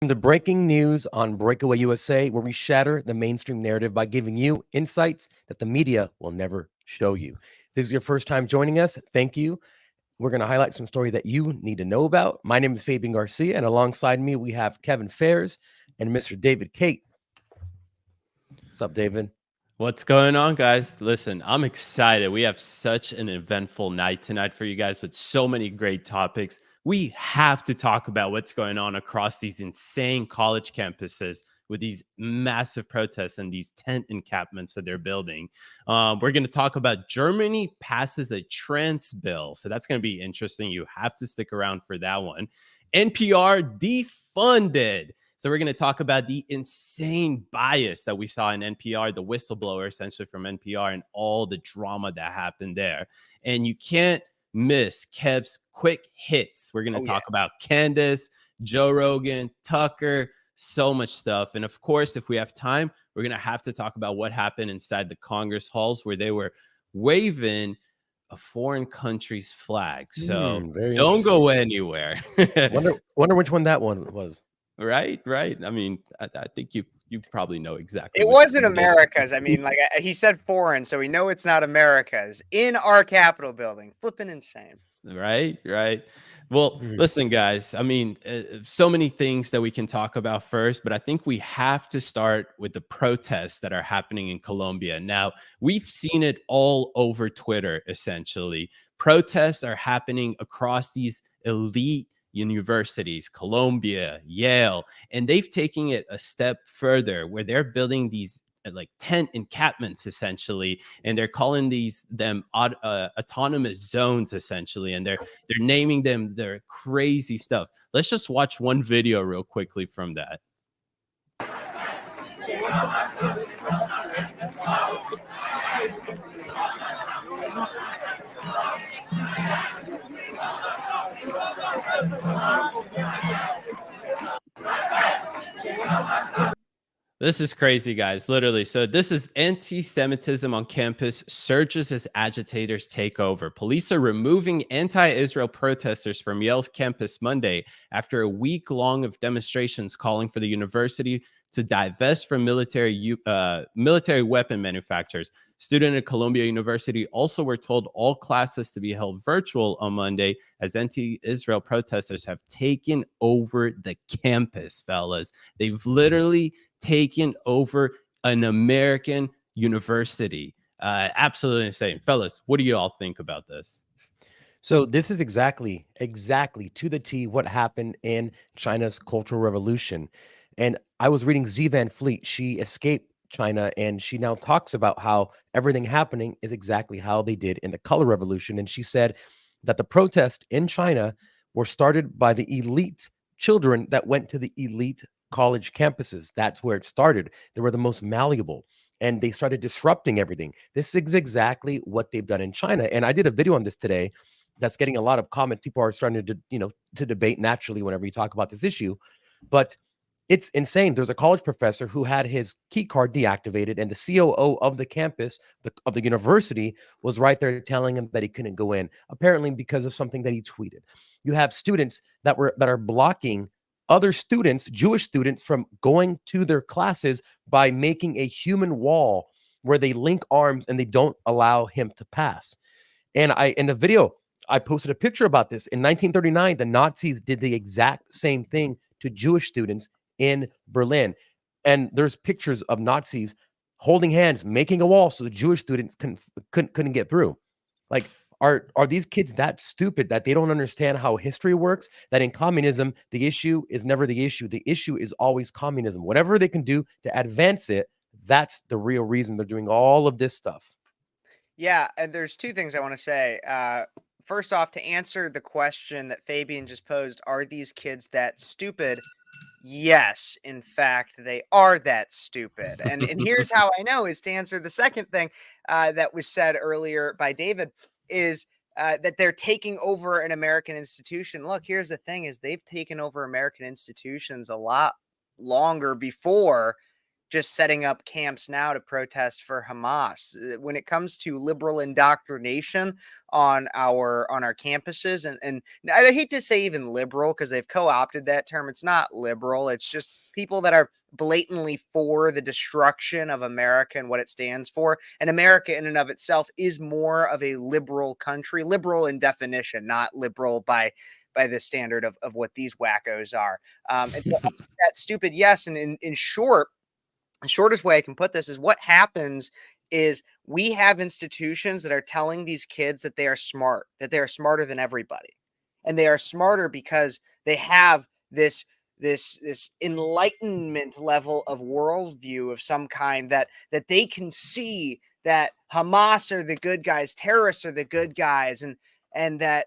The breaking news on Breakaway USA, where we shatter the mainstream narrative by giving you insights that the media will never show you. If this is your first time joining us, thank you. We're going to highlight some story that you need to know about. My name is Fabian Garcia, and alongside me, we have Kevin Phares and Mr. David Kate. What's up, David? What's going on, guys? Listen, I'm excited. We have such an eventful night tonight for you guys with so many great topics. We have to talk about what's going on across these insane college campuses with these massive protests and these tent encampments that they're building. We're going to talk about Germany passes the trans bill. So that's going to be interesting. You have to stick around for that one. NPR defunded. So we're going to talk about the insane bias that we saw in NPR, the whistleblower essentially from NPR, and all the drama that happened there. And you can't miss Kev's quick hits. We're going to talk about Candace, Joe Rogan, Tucker, so much stuff. And of course, if we have time, we're going to have to talk about what happened inside the Congress halls where they were waving a foreign country's flag. So don't go anywhere. Wonder which one that one was. Right. I mean, I think you probably know exactly. It wasn't America's. I mean, like he said foreign, so we know it's not America's. In our Capitol building. Flipping insane. Right. Well, listen, guys, I mean, so many things that we can talk about first, but I think we have to start with the protests that are happening in Colombia. Now, we've seen it all over Twitter, essentially. Protests are happening across these elite universities, Columbia, Yale, and they've taken it a step further where they're building these like tent encampments essentially, and they're calling them autonomous zones essentially, and they're naming them their crazy stuff. Let's just watch one video real quickly from that. This is crazy, guys, literally. So this is anti-Semitism on campus surges as agitators take over. Police are removing anti-Israel protesters from Yale's campus Monday after a week long of demonstrations calling for the university to divest from military weapon manufacturers. Students at Columbia University also were told all classes to be held virtual on Monday as anti-Israel protesters have taken over the campus, fellas. They've literally taken over an American university. Absolutely insane. Fellas, what do you all think about this? So this is exactly to the T what happened in China's Cultural Revolution. And I was reading Z Van Fleet. She escaped China, and she now talks about how everything happening is exactly how they did in the Color Revolution. And she said that the protests in China were started by the elite children that went to the elite college campuses. That's where it started. They were the most malleable, and they started disrupting everything. This is exactly what they've done in China. And I did a video on this today that's getting a lot of comments. People are starting to debate naturally whenever you talk about this issue, but it's insane. There's a college professor who had his key card deactivated, and the COO of the campus of the university was right there telling him that he couldn't go in, apparently because of something that he tweeted. You have students that are blocking other students, Jewish students, from going to their classes by making a human wall where they link arms and they don't allow him to pass. And in the video, I posted a picture about this. In 1939, the Nazis did the exact same thing to Jewish students in Berlin. And there's pictures of Nazis holding hands, making a wall so the Jewish students couldn't get through. Like, are these kids that stupid that they don't understand how history works? That in communism, the issue is never the issue. The issue is always communism. Whatever they can do to advance it, that's the real reason they're doing all of this stuff. Yeah, and there's two things I want to say. First off, to answer the question that Fabian just posed, are these kids that stupid? Yes, in fact, they are that stupid. And here's how I know is to answer the second thing that was said earlier by David is that they're taking over an American institution. Look, here's the thing is they've taken over American institutions a lot longer before just setting up camps now to protest for Hamas. When it comes to liberal indoctrination on our campuses, and I hate to say even liberal because they've co-opted that term. It's not liberal. It's just people that are blatantly for the destruction of America and what it stands for. And America in and of itself is more of a liberal country, liberal in definition, not liberal by the standard of what these wackos are. And so that stupid yes. And in short, the shortest way I can put this is what happens is we have institutions that are telling these kids that they are smart, that they are smarter than everybody. And they are smarter because they have this enlightenment level of worldview of some kind that they can see that Hamas are the good guys, terrorists are the good guys, and that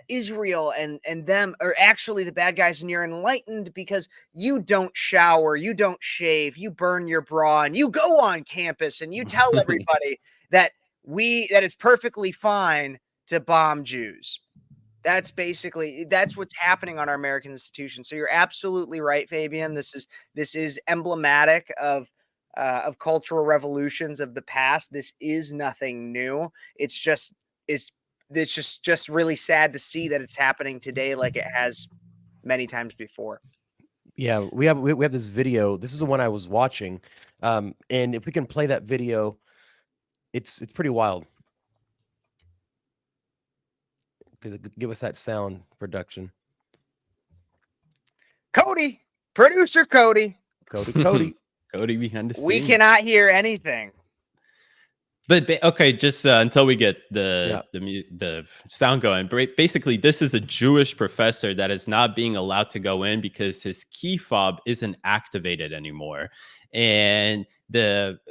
Israel and them are actually the bad guys, and you're enlightened because you don't shower, you don't shave, you burn your bra, and you go on campus and you tell everybody that it's perfectly fine to bomb Jews. That's what's happening on our American institutions. So you're absolutely right, Fabian. This is emblematic of cultural revolutions of the past. This is nothing new. It's just really sad to see that it's happening today like it has many times before. Yeah, we have this video. This is the one I was watching. And if we can play that video, it's pretty wild. Give us that sound production. Cody, producer Cody. Cody. Cody behind the scenes. We cannot hear anything. But okay, just until we get the sound going. Basically, this is a Jewish professor that is not being allowed to go in because his key fob isn't activated anymore. And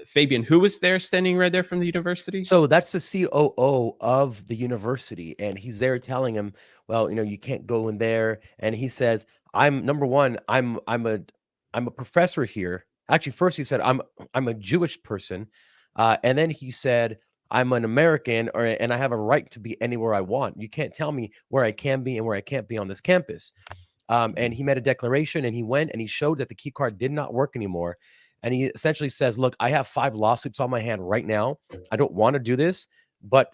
Fabian, who was there standing right there from the university? So that's the COO of the university, and he's there telling him, well, you can't go in there. And he says, I'm a professor here. Actually, first he said, I'm a Jewish person. And then he said, I'm an American, and I have a right to be anywhere I want. You can't tell me where I can be and where I can't be on this campus. And he made a declaration, and he went and he showed that the key card did not work anymore. And he essentially says, look, I have 5 lawsuits on my hand right now. I don't want to do this, but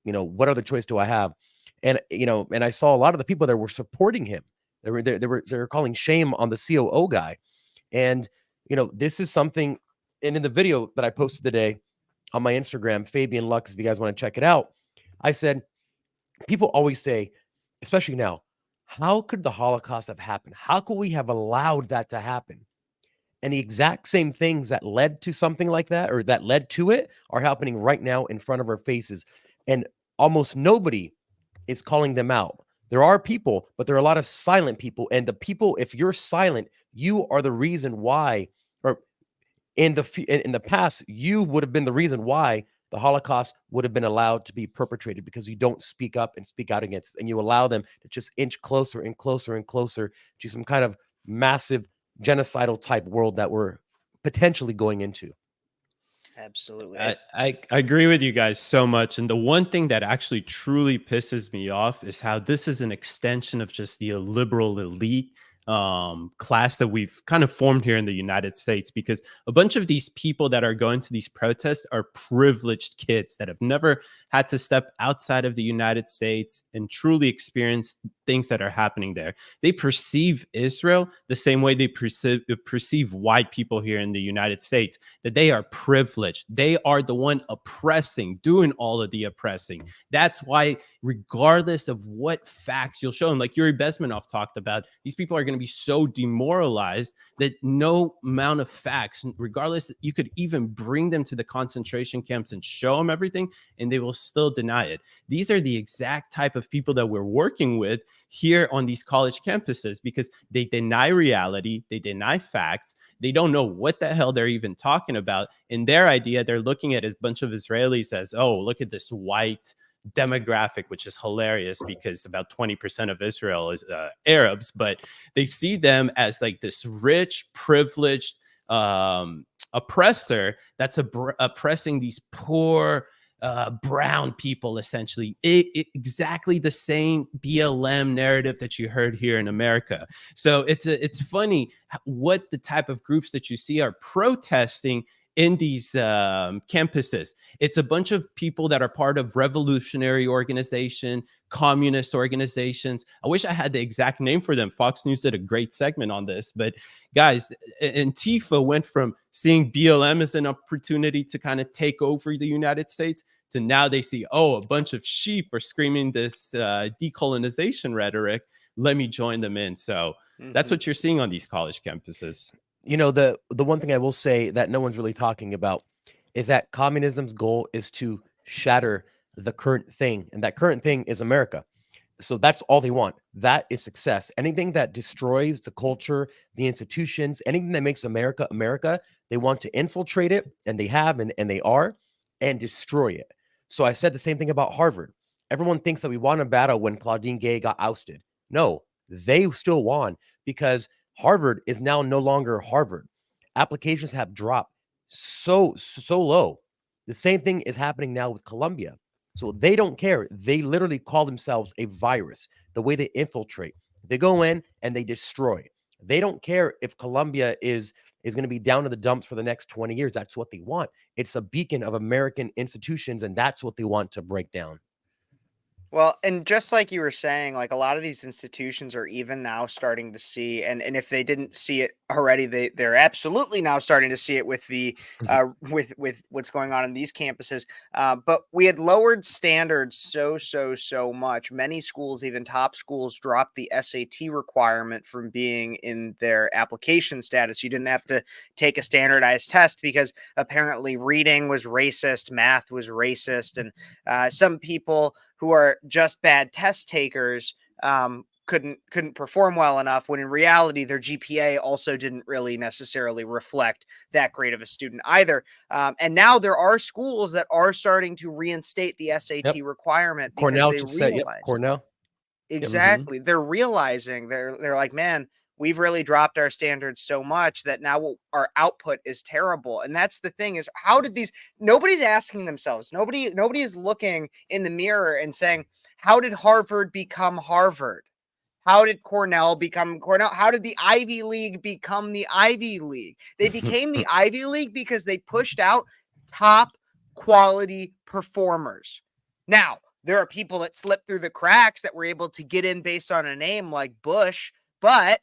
what other choice do I have? And and I saw a lot of the people that were supporting him. They were calling shame on the COO guy. And this is something. And in the video that I posted today on my Instagram, Fabian Lux, if you guys want to check it out, I said, people always say, especially now, how could the Holocaust have happened? How could we have allowed that to happen? And the exact same things that led to something like that, or that led to it, are happening right now in front of our faces. And almost nobody is calling them out. There are people, but there are a lot of silent people. And the people, if you're silent, you are the reason why, or in the past, you would have been the reason why the Holocaust would have been allowed to be perpetrated, because you don't speak up and speak out against it, and you allow them to just inch closer and closer and closer to some kind of massive genocidal type world that we're potentially going into. Absolutely. I agree with you guys so much. And the one thing that actually truly pisses me off is how this is an extension of just the liberal elite class that we've kind of formed here in the United States, because a bunch of these people that are going to these protests are privileged kids that have never had to step outside of the United States and truly experience things that are happening there. They perceive Israel the same way they perceive white people here in the United States, that they are privileged. They are the one oppressing, doing all of the oppressing. That's why, regardless of what facts you'll show them, like Yuri Bezmenov talked about, these people are going to be so demoralized that no amount of facts, regardless, you could even bring them to the concentration camps and show them everything, and they will still deny it. These are the exact type of people that we're working with here on these college campuses, because they deny reality, they deny facts, they don't know what the hell they're even talking about. In their idea, they're looking at a bunch of Israelis as, oh, look at this white demographic, which is hilarious because about 20% of Israel is Arabs, but they see them as like this rich, privileged oppressor that's oppressing these poor brown people, essentially. Exactly the same BLM narrative that you heard here in America. So it's funny what the type of groups that you see are protesting in these campuses. It's a bunch of people that are part of revolutionary organization, communist organizations. I wish I had the exact name for them. Fox News did a great segment on this, but guys, Antifa went from seeing BLM as an opportunity to kind of take over the United States to now they see, oh, a bunch of sheep are screaming this decolonization rhetoric. Let me join them in. So that's what you're seeing on these college campuses. You know, the one thing I will say that no one's really talking about is that communism's goal is to shatter the current thing, and that current thing is America. So that's all they want. That is success. Anything that destroys the culture, the institutions, anything that makes America America, they want to infiltrate it, and they have, and they are, and destroy it. So I said the same thing about Harvard. Everyone thinks that we won a battle when Claudine Gay got ousted. No, they still won because Harvard is now no longer Harvard. Applications have dropped so low. The same thing is happening now with Columbia. So they don't care. They literally call themselves a virus. The way they infiltrate, they go in and they destroy. They don't care if Columbia is going to be down to the dumps for the next 20 years. That's what they want. It's a beacon of American institutions, and that's what they want to break down. Well, and just like you were saying, like a lot of these institutions are even now starting to see, and if they didn't see it already, they're absolutely now starting to see it with the with what's going on in these campuses. But we had lowered standards so much. Many schools, even top schools, dropped the SAT requirement from being in their application status. You didn't have to take a standardized test because apparently reading was racist, math was racist, and some people who are just bad test takers couldn't perform well enough, when in reality their GPA also didn't really necessarily reflect that great of a student either. And now there are schools that are starting to reinstate the SAT requirement because Cornell they just said, "Yep, realize Cornell." Yep. exactly. They're realizing they're like, man, we've really dropped our standards so much that now our output is terrible. And that's the thing, is how did these, nobody's asking themselves, nobody is looking in the mirror and saying, how did Harvard become Harvard? How did Cornell become Cornell? How did the Ivy League become the Ivy League? They became the Ivy League because they pushed out top quality performers. Now, there are people that slip through the cracks that were able to get in based on a name like Bush, but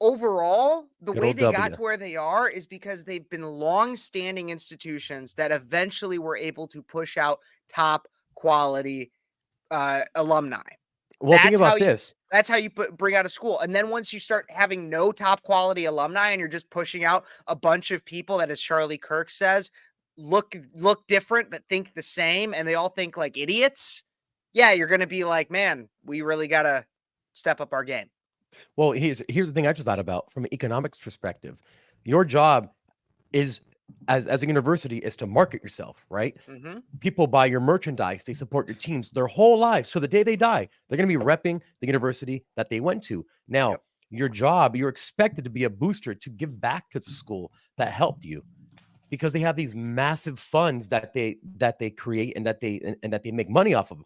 overall, the Good way old they got W. to where they are is because they've been long-standing institutions that eventually were able to push out top quality alumni. Well, think about this. That's how you bring out a school. And then once you start having no top quality alumni and you're just pushing out a bunch of people that, as Charlie Kirk says, look different but think the same, and they all think like idiots. Yeah, you're going to be like, man, we really got to step up our game. Well, here's the thing I just thought about from an economics perspective. Your job is as a university is to market yourself, right? People buy your merchandise, they support your teams their whole lives. So the day they die, they're going to be repping the university that they went to. Now, your job, you're expected to be a booster to give back to the school that helped you, because they have these massive funds that they create and that they make money off of.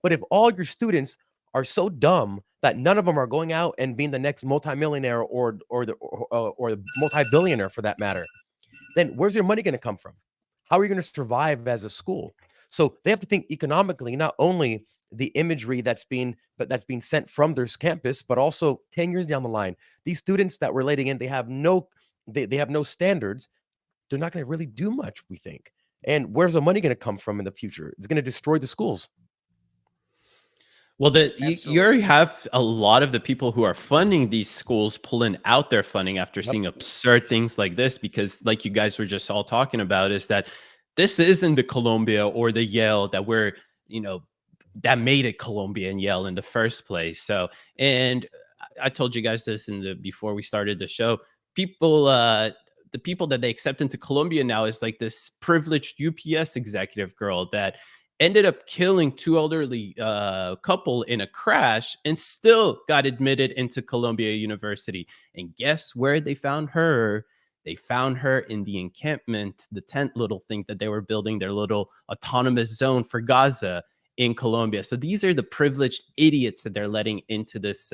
But if all your students are so dumb that none of them are going out and being the next multimillionaire or the multi-billionaire for that matter, then where's your money going to come from? How are you going to survive as a school? So they have to think economically, not only the imagery that's being sent from their campus, but also 10 years down the line, these students that we're letting in, they have no standards. They're not going to really do much, we think. And where's the money going to come from in the future? It's going to destroy the schools. Well, you already have a lot of the people who are funding these schools pulling out their funding after seeing absurd things like this, because like you guys were just all talking about, is that this isn't the Columbia or the Yale that we're, that made it Columbia and Yale in the first place. So, and I told you guys this before we started the show, people, the people that they accept into Columbia now is like this privileged UPS executive girl that ended up killing two elderly couple in a crash and still got admitted into Columbia University. And guess where they found her? They found her in the encampment, the tent little thing that they were building, their little autonomous zone for Gaza in Colombia. So these are the privileged idiots that they're letting into this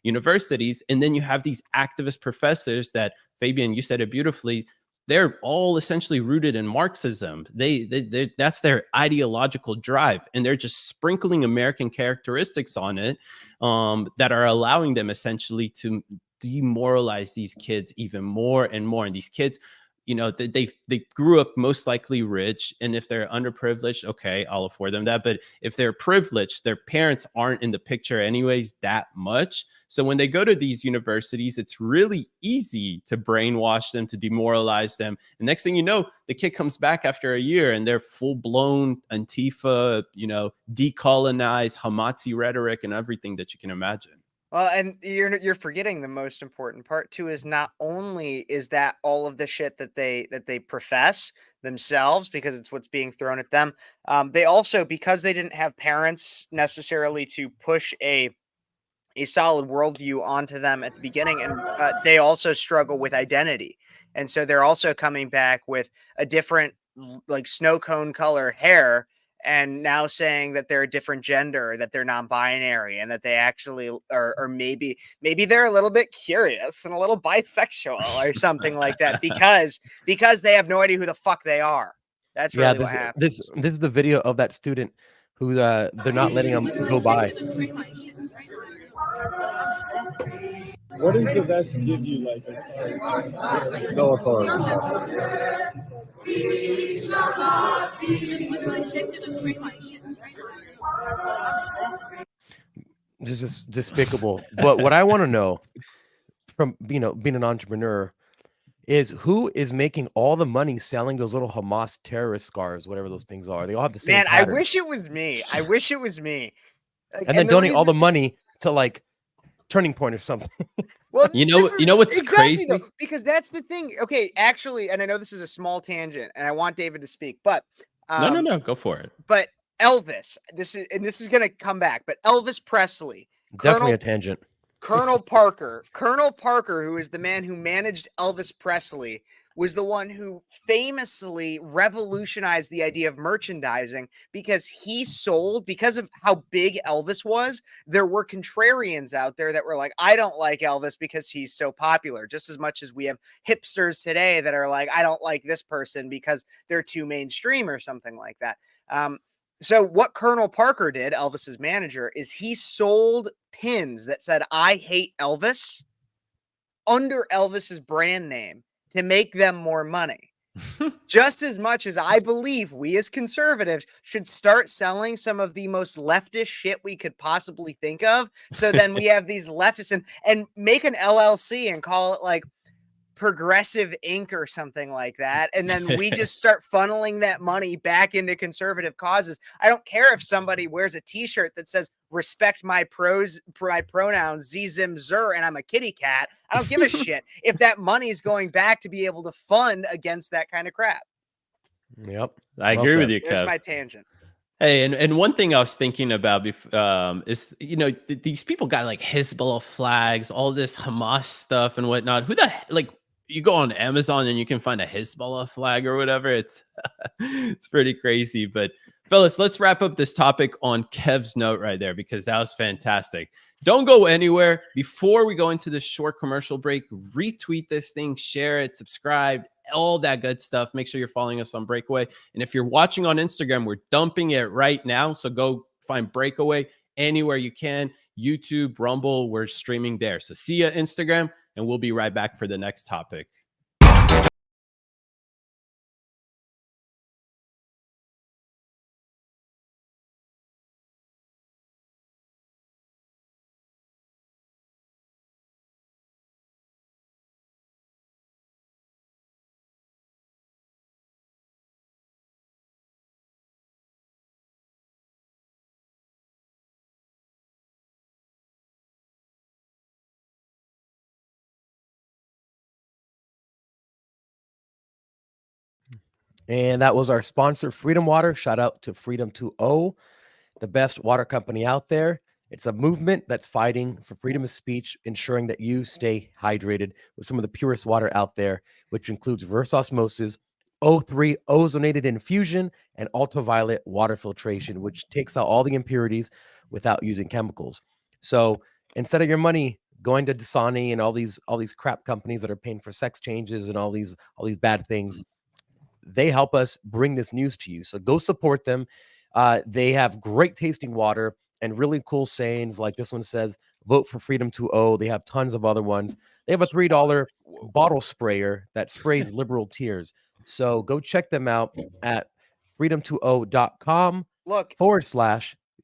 universities. And then you have these activist professors that, Fabian, you said it beautifully, they're all essentially rooted in Marxism. That's their ideological drive, and they're just sprinkling American characteristics on it that are allowing them essentially to demoralize these kids even more and more. And these kids, they grew up most likely rich, and if they're underprivileged, okay, I'll afford them that. But if they're privileged, their parents aren't in the picture anyways that much. So when they go to these universities, it's really easy to brainwash them, to demoralize them. And next thing you know, the kid comes back after a year and they're full-blown Antifa, decolonized Hamazi rhetoric and everything that you can imagine. Well, and you're forgetting the most important part too, is not only is that all of the shit that they profess themselves, because it's what's being thrown at them. They also, because they didn't have parents necessarily to push a solid worldview onto them at the beginning, and they also struggle with identity, and so they're also coming back with a different, like, snow cone color hair, and now saying that they're a different gender, that they're non-binary, and that they actually or maybe they're a little bit curious and a little bisexual or something like that, because they have no idea who the fuck they are. That's really what happens. This is the video of that student who they're not letting him go by. What does the vest give you, like, as far as no authority? This is despicable. But what I want to know from being an entrepreneur is who is making all the money selling those little Hamas terrorist scarves, whatever those things are. They all have the same pattern. I wish it was me. I wish it was me. And then donate all the money to, like, Turning Point or something. Well, you know what's exactly, crazy? though, because that's the thing. Okay, actually, and I know this is a small tangent, and I want David to speak, but no, go for it. But Elvis, this is going to come back, but Elvis Presley, Definitely a tangent. Colonel Parker, who is the man who managed Elvis Presley, was the one who famously revolutionized the idea of merchandising, because because of how big Elvis was, there were contrarians out there that were like, I don't like Elvis because he's so popular, just as much as we have hipsters today that are like, I don't like this person because they're too mainstream or something like that. So what Colonel Parker did, Elvis's manager, is he sold pins that said, I hate Elvis, under Elvis's brand name to make them more money. Just as much as I believe we as conservatives should start selling some of the most leftist shit we could possibly think of. So then we have these leftists and make an LLC and call it like Progressive Inc. or something like that. And then we just start funneling that money back into conservative causes. I don't care if somebody wears a t-shirt that says respect my pronouns, Z, Zim, Zer, and I'm a kitty cat. I don't give a shit if that money is going back to be able to fund against that kind of crap. Yep. I agree with you, Kev. There's my tangent. Hey, and one thing I was thinking about is, these people got like Hezbollah flags, all this Hamas stuff and whatnot. Who the like? You go on Amazon and you can find a Hezbollah flag or whatever. It's it's pretty crazy. But fellas, let's wrap up this topic on Kev's note right there, because that was fantastic. Don't go anywhere. Before we go into this short commercial break, retweet this thing, share it, subscribe, all that good stuff. Make sure you're following us on Breakaway. And if you're watching on Instagram, we're dumping it right now. So go find Breakaway anywhere you can. YouTube, Rumble, we're streaming there. So see ya, Instagram, and we'll be right back for the next topic. And that was our sponsor, Freedom Water. Shout out to Freedom 2.0, the best water company out there. It's a movement that's fighting for freedom of speech, ensuring that you stay hydrated with some of the purest water out there, which includes reverse osmosis, O3 ozonated infusion, and ultraviolet water filtration, which takes out all the impurities without using chemicals. So instead of your money going to Dasani and all these crap companies that are paying for sex changes and all these bad things, they help us bring this news to you. So go support them. They have great tasting water and really cool sayings. Like this one says, "Vote for Freedom 2.0." They have tons of other ones. They have a $3 bottle sprayer that sprays liberal tears. So go check them out at freedom20.com Look,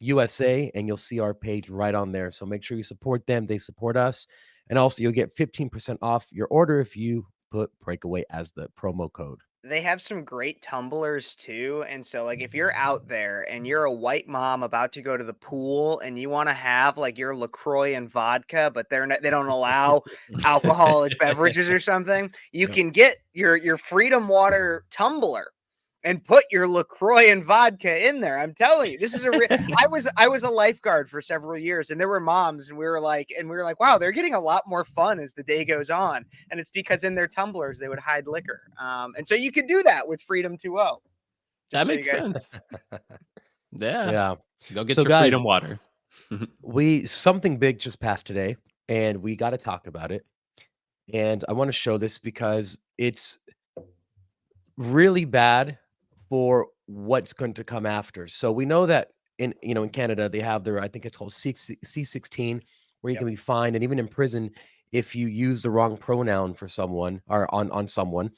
/USA, and you'll see our page right on there. So make sure you support them. They support us. And also, you'll get 15% off your order if you put Breakaway as the promo code. they have some great tumblers too. And so, like, if you're out there and you're a white mom about to go to the pool and you want to have like your LaCroix and vodka, but they don't allow alcoholic beverages or something, you Yep. can get your Freedom Water tumbler and put your LaCroix and vodka in there. I'm telling you, this is I was a lifeguard for several years, and there were moms, and we were like, wow, they're getting a lot more fun as the day goes on, and it's because in their tumblers they would hide liquor, and so you could do that with Freedom 2.0. That So you makes guys- sense. Yeah. Yeah. Go get So, your guys, freedom water. Something big just passed today, and we got to talk about it. And I want to show this because it's really bad for what's going to come after. So we know that in Canada they have their, I think it's called C16, where you Yep. can be fined and even in prison if you use the wrong pronoun for someone or on someone.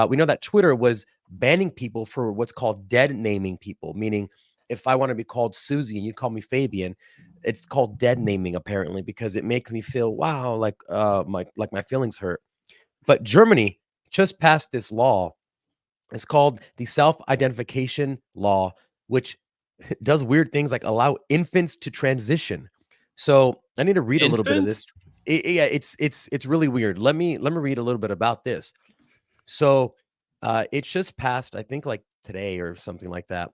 We know that Twitter was banning people for what's called dead naming people, meaning if I want to be called Susie and you call me Fabian, it's called dead naming apparently because it makes me feel wow, like my feelings hurt. But Germany just passed this law. It's called the self-identification law, which does weird things like allow infants to transition. So I need to read a little bit of this. Yeah, it's really weird. Let me read a little bit about this. So it's just passed, I think, like today or something like that.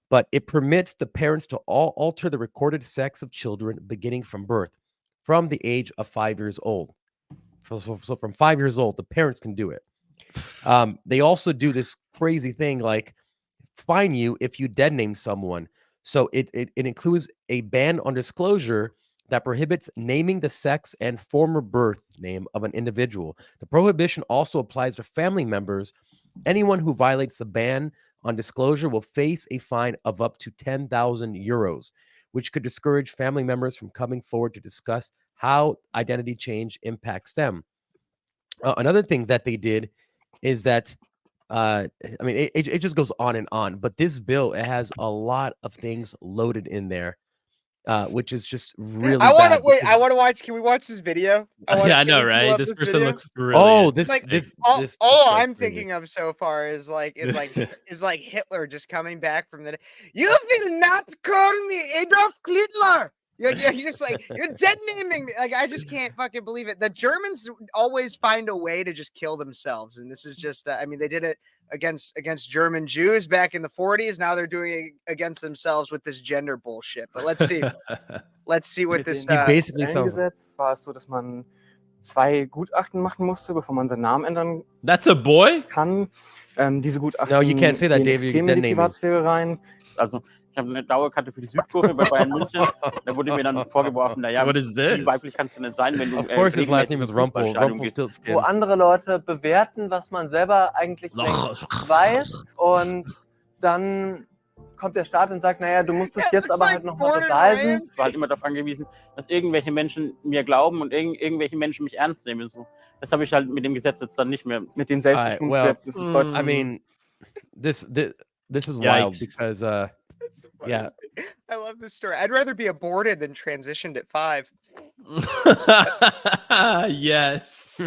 But it permits the parents to alter the recorded sex of children beginning from birth, from the age of 5 years old. So from 5 years old, the parents can do it. They also do this crazy thing like fine you if you dead name someone. So it includes a ban on disclosure that prohibits naming the sex and former birth name of an individual. The prohibition also applies to family members. Anyone who violates the ban on disclosure will face a fine of up to 10,000 euros, which could discourage family members from coming forward to discuss how identity change impacts them. Another thing that they did is that I mean, it just goes on, but this bill, it has a lot of things loaded in there, which is just really I want to bad. wait. I because- want to watch. Can we watch this video? Yeah, I know, can we pull right? up This person video? looks brilliant. Oh, It's this like this all, this all guy's I'm crazy. thinking of so far is like Hitler just coming back from the. You will not call me Adolf Hitler. You're just like you're dead naming me. Like I just can't fucking believe it. The Germans always find a way to just kill themselves, and this is just. I mean, they did it against German Jews back in the 40s. Now they're doing it against themselves with this gender bullshit. But let's see. Let's see what Mit this. den He basically sounds like, Gesetz war es so, dass man 2 Gutachten machen musste, bevor man seinen Namen ändern That's a boy? kann. Diese Gutachten No, you can't say that, gehen Dave. You're extrem in dead die naming. Privatsphäre rein. Also, ich habe eine Dauerkarte für die Südkurve bei Bayern München. Da wurde mir dann vorgeworfen, naja, What is wie this? weiblich kannst du denn sein, wenn du Of course, his last regelmäßig name ins is Rumpel. Fußballstadion gehst? Wo Rumpelstiltskin. andere Leute bewerten, was man selber eigentlich längst weiß. Und dann kommt der Staat und sagt, naja, du musst es Yeah, it jetzt looks aber like halt nochmal Gordon beweisen. Ramsay. Ich war halt immer darauf angewiesen, dass irgendwelche Menschen mir glauben und irgendwelche Menschen mich ernst nehmen. So. Das habe ich halt mit dem Gesetz jetzt dann nicht mehr. Mit dem Alright, well, Selbstbestimmungsgesetz ist es deutlich. I mean, this is wild Yikes. because That's the Yeah. funniest thing. I love this story. I'd rather be aborted than transitioned at 5. Yes.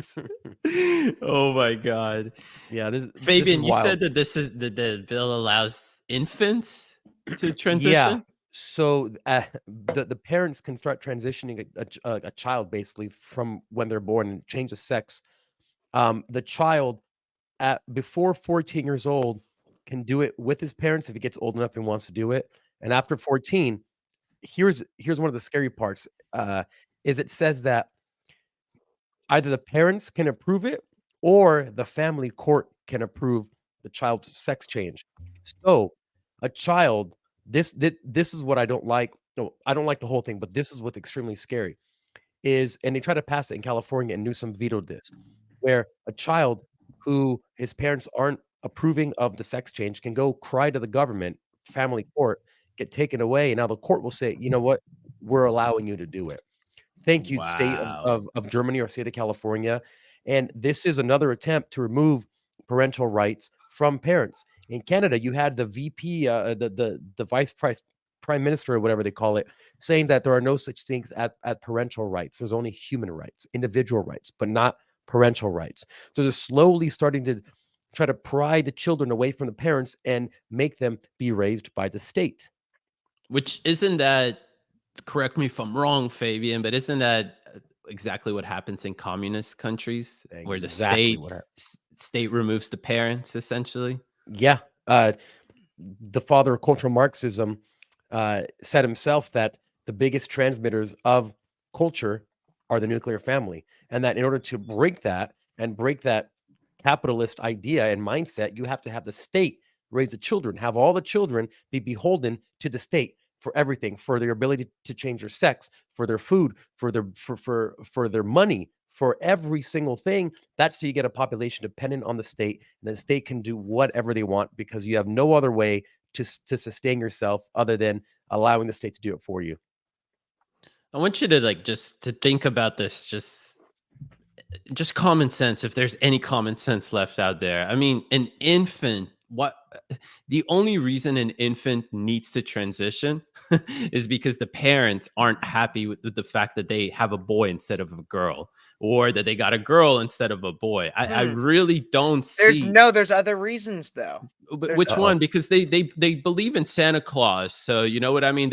Oh my God. yeah, this Fabian, is you wild. said that this is the bill allows infants to transition? Yeah. So the parents can start transitioning a child basically from when they're born and change the sex. The child at before 14 years old can do it with his parents if he gets old enough and wants to do it. And after 14, here's one of the scary parts. Is it says that either the parents can approve it or the family court can approve the child's sex change. So a child, this is what I don't like. No, I don't like the whole thing, but this is what's extremely scary. Is and they tried to pass it in California, and Newsom vetoed this, where a child who his parents aren't approving of the sex change can go cry to the government, family court, get taken away, and now the court will say, you know what, we're allowing you to do it. Thank you, state of, Wow. of Germany or state of California. And this is another attempt to remove parental rights from parents. In Canada, you had the VP, the vice prime minister or whatever they call it, saying that there are no such things as parental rights. There's only human rights, individual rights, but not parental rights. So they're slowly starting to try to pry the children away from the parents and make them be raised by the state. Which isn't that, correct me if I'm wrong, Fabian, but isn't that exactly what happens in communist countries where the Exactly what happened. state removes the parents essentially? Yeah. The father of cultural Marxism said himself that the biggest transmitters of culture are the nuclear family, and that in order to break that and break that capitalist idea and mindset, you have to have the state raise the children, have all the children be beholden to the state for everything, for their ability to change their sex, for their food, for their for their money, for every single thing. That's how you get a population dependent on the state, and the state can do whatever they want because you have no other way to sustain yourself other than allowing the state to do it for you. I want you to like just to think about this, just common sense, if there's any common sense left out there. I mean, an infant, what the only reason an infant needs to transition is because the parents aren't happy with the fact that they have a boy instead of a girl, or that they got a girl instead of a boy. I really don't see. There's other reasons though. But which one? Because they believe in Santa Claus. So you know what I mean?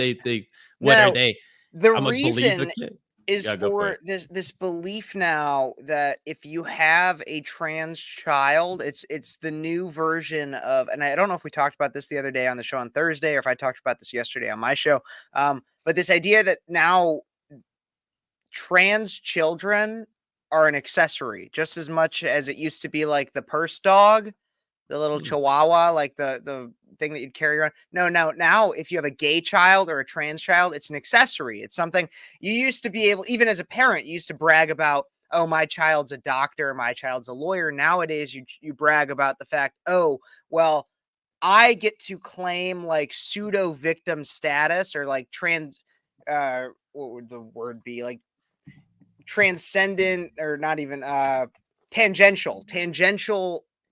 What are they? The I'm a believer reason kid. is Yeah, go for for this belief now that if you have a trans child, it's the new version of, and I don't know if we talked about this the other day on the show on Thursday, or if I talked about this yesterday on my show. But this idea that now trans children are an accessory just as much as it used to be like the purse dog, the little chihuahua, like the thing that you'd carry around. No, now if you have a gay child or a trans child, it's an accessory. It's something you used to be able, even as a parent, you used to brag about, oh, my child's a doctor, my child's a lawyer. Nowadays, you brag about the fact, oh, well, I get to claim like pseudo victim status, or like what would the word be? Like transcendent, or not even tangential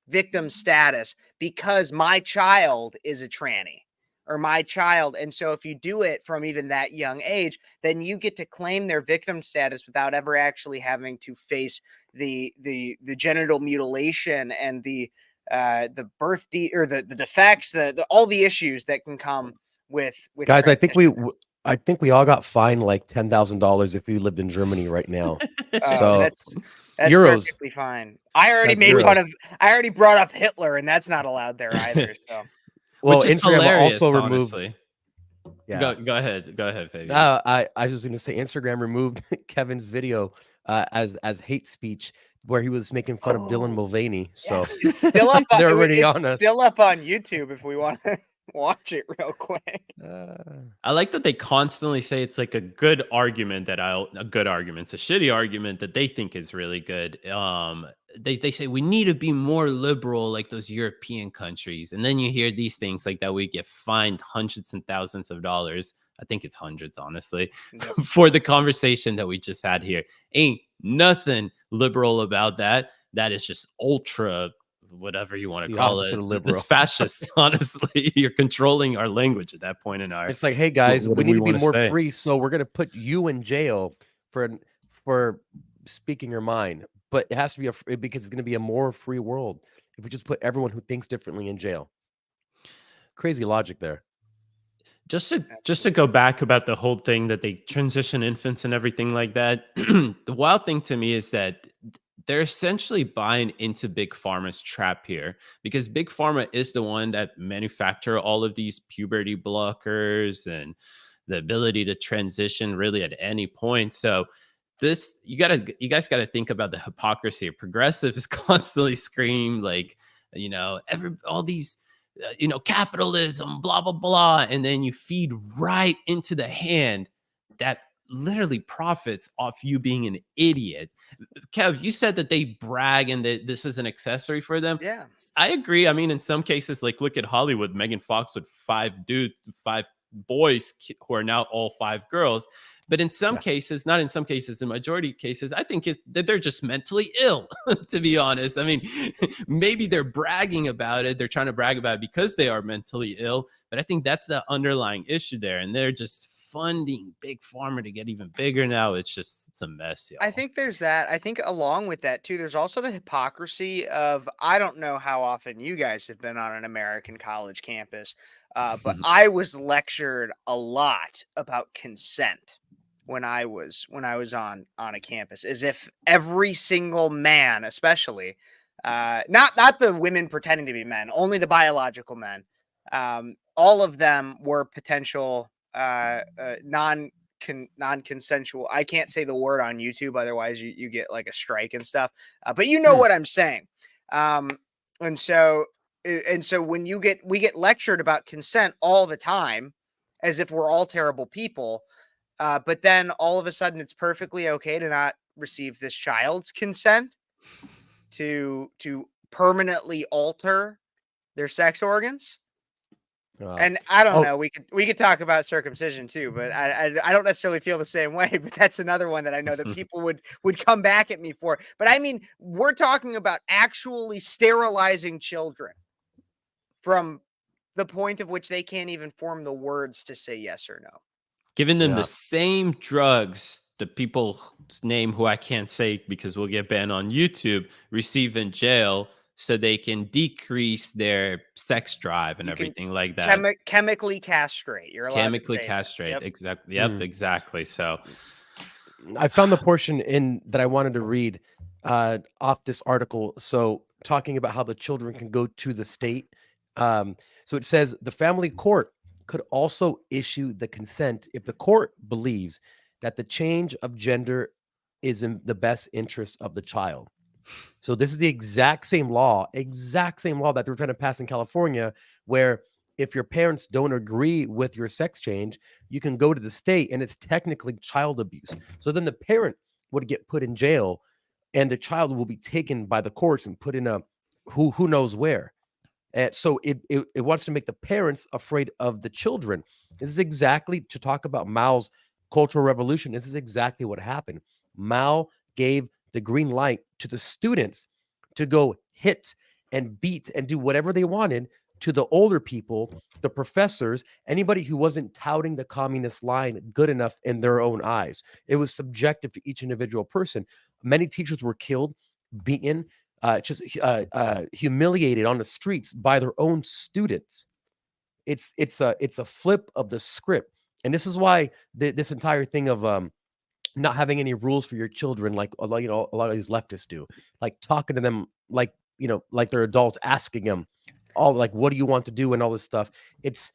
victim status, because my child is a tranny or my child. And so if you do it from even that young age, then you get to claim their victim status without ever actually having to face the genital mutilation and the birth or the defects, the all the issues that can come with guys. I think we all got fined like $10,000 if we lived in Germany right now. So that's euros. perfectly fine. I already brought up Hitler, and that's not allowed there either. So, well, which is Instagram hilarious, also removed. honestly. Yeah, Go ahead, Fabian. I was just going to say Instagram removed Kevin's video as hate speech where he was making fun of Dylan Mulvaney. So yes, it's still up. They're already on us. Still up on YouTube if we want to watch it real quick. I like that they constantly say it's like a good argument that a good argument. It's a shitty argument that they think is really good. They say we need to be more liberal like those European countries. And then you hear these things like that we get fined hundreds and thousands of dollars. I think it's hundreds, honestly, for the conversation that we just had here. Ain't nothing liberal about that. That is just ultra, whatever you want to call it. It's fascist, honestly. You're controlling our language at that point in our. It's like, hey guys, we need to be more free, so we're gonna put you in jail for speaking your mind. But it has to be because it's gonna be a more free world if we just put everyone who thinks differently in jail. Crazy logic there. Just to go back about the whole thing that they transition infants and everything like that. The wild thing to me is that they're essentially buying into Big Pharma's trap here, because Big Pharma is the one that manufacture all of these puberty blockers and the ability to transition really at any point. So this, you guys gotta think about the hypocrisy. Progressives constantly scream like, all these, capitalism, blah blah blah, and then you feed right into the hand that literally profits off you being an idiot. Kev, you said that they brag and that this is an accessory for them. Yeah. I agree. I mean, in some cases, like look at Hollywood, Megan Fox with 5 boys who are now all 5 girls. But in some cases, not in some cases, in majority of cases, I think that they're just mentally ill, to be honest. I mean, maybe they're bragging about it. They're trying to brag about it because they are mentally ill. But I think that's the underlying issue there. And they're just funding Big Pharma to get even bigger now. It's a mess, y'all. I think there's that. I think along with that too, there's also the hypocrisy of, I don't know how often you guys have been on an American college campus, but I was lectured a lot about consent when I was on a campus, as if every single man, especially not the women pretending to be men, only the biological men, all of them were potential non-consensual. I can't say the word on YouTube, otherwise you get like a strike and stuff. But you know what I'm saying. And so when we get lectured about consent all the time, as if we're all terrible people. But then all of a sudden it's perfectly okay to not receive this child's consent to permanently alter their sex organs. And I don't know. We could talk about circumcision too, but I don't necessarily feel the same way. But that's another one that I know that people would come back at me for. But I mean, we're talking about actually sterilizing children from the point of which they can't even form the words to say yes or no. Giving them the same drugs the people's name who I can't say because we'll get banned on YouTube receive in jail, so they can decrease their sex drive and everything like that. Chemically castrate. You're allowed Chemically to say castrate. Yep. Exactly. Yep. Exactly. So I found the portion in that I wanted to read off this article. So talking about how the children can go to the state. So it says the family court could also issue the consent if the court believes that the change of gender is in the best interest of the child. So this is the exact same law that they're trying to pass in California, where if your parents don't agree with your sex change, you can go to the state and it's technically child abuse. So then the parent would get put in jail and the child will be taken by the courts and put in a who knows where. And so it wants to make the parents afraid of the children. This is exactly, to talk about Mao's Cultural Revolution, this is exactly what happened. Mao gave the green light to the students to go hit and beat and do whatever they wanted to the older people, the professors, anybody who wasn't touting the communist line good enough in their own eyes. It was subjective to each individual person. Many teachers were killed, beaten, humiliated on the streets by their own students. It's a flip of the script, and this is why this entire thing of not having any rules for your children, like a lot of these leftists do, like talking to them like they're adults, asking them all like, what do you want to do and all this stuff. It's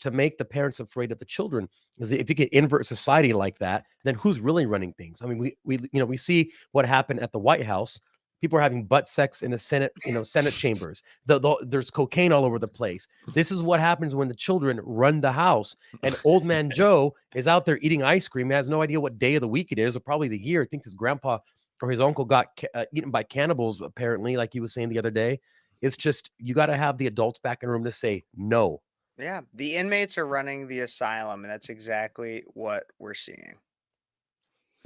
to make the parents afraid of the children, because if you get invert society like that, then who's really running things? I mean, we see what happened at the White House. People are having butt sex in the Senate, Senate chambers. There's cocaine all over the place. This is what happens when the children run the house. And old man Joe is out there eating ice cream. He has no idea what day of the week it is, or probably the year. I think his grandpa or his uncle got eaten by cannibals, apparently, like he was saying the other day. It's just, you got to have the adults back in the room to say no. Yeah, the inmates are running the asylum, and that's exactly what we're seeing.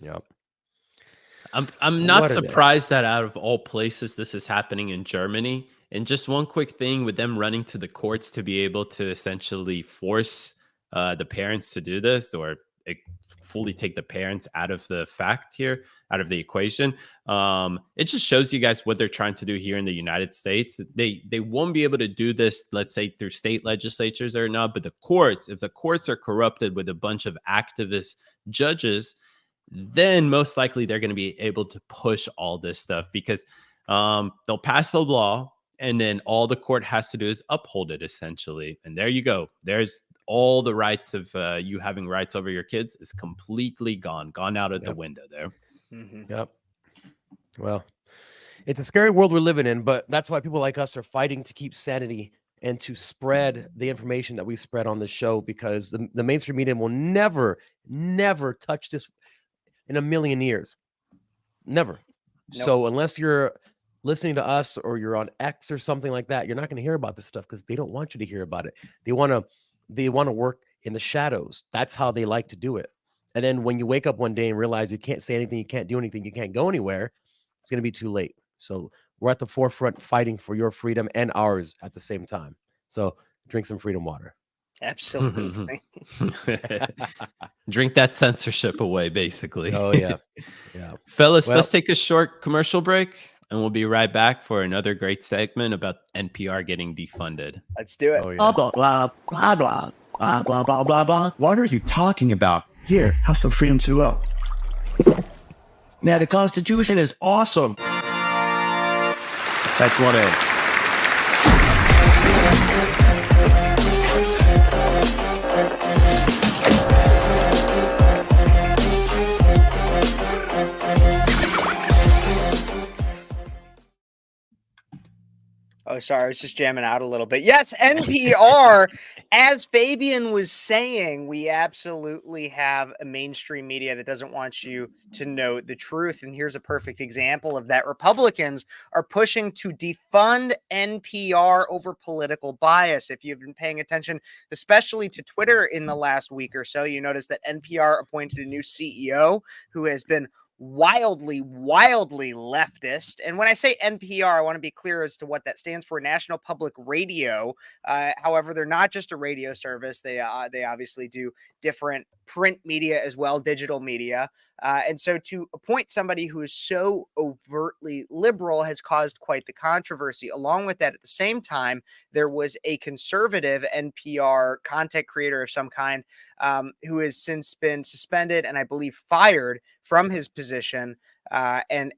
Yep. I'm not surprised that out of all places this is happening in Germany. And just one quick thing with them running to the courts to be able to essentially force the parents to do this, or fully take the parents out of the fact here, out of the equation. It just shows you guys what they're trying to do here in the United States. They won't be able to do this, let's say, through state legislatures or not, but the courts, if the courts are corrupted with a bunch of activist judges, then most likely they're going to be able to push all this stuff, because they'll pass the law and then all the court has to do is uphold it, essentially. And there you go. There's all the rights of you having rights over your kids is completely gone out of the window there. Yep. Well, it's a scary world we're living in, but that's why people like us are fighting to keep sanity and to spread the information that we spread on the show, because the mainstream media will never touch this in a million years. Never. Nope. So unless you're listening to us or you're on X or something like that, you're not going to hear about this stuff because they don't want you to hear about it. They want to work in the shadows. That's how they like to do it. And then when you wake up one day and realize you can't say anything, you can't do anything, you can't go anywhere, it's going to be too late. So we're at the forefront fighting for your freedom and ours at the same time. So drink some freedom water. Absolutely. Drink that censorship away, basically. Oh, yeah. Yeah. Fellas, Well- let's take a short commercial break, and we'll be right back for another great segment about NPR getting defunded. Let's do it. Oh, yeah. Blah, blah, blah, blah, blah, blah, blah, blah, blah, blah. What are you talking about? Here, have some freedom to well. Now, the Constitution is awesome. Type 1A. Oh, sorry. I was just jamming out a little bit. Yes, NPR. As Fabian was saying, we absolutely have a mainstream media that doesn't want you to know the truth. And here's a perfect example of that. Republicans are pushing to defund NPR over political bias. If you've been paying attention, especially to Twitter in the last week or so, you notice that NPR appointed a new CEO who has been wildly leftist. And when I say NPR, I want to be clear as to what that stands for: National Public Radio. However, they're not just a radio service. They obviously do different print media as well, digital media. And so to appoint somebody who is so overtly liberal has caused quite the controversy. Along with that, at the same time, there was a conservative NPR content creator of some kind who has since been suspended and I believe fired from his position, and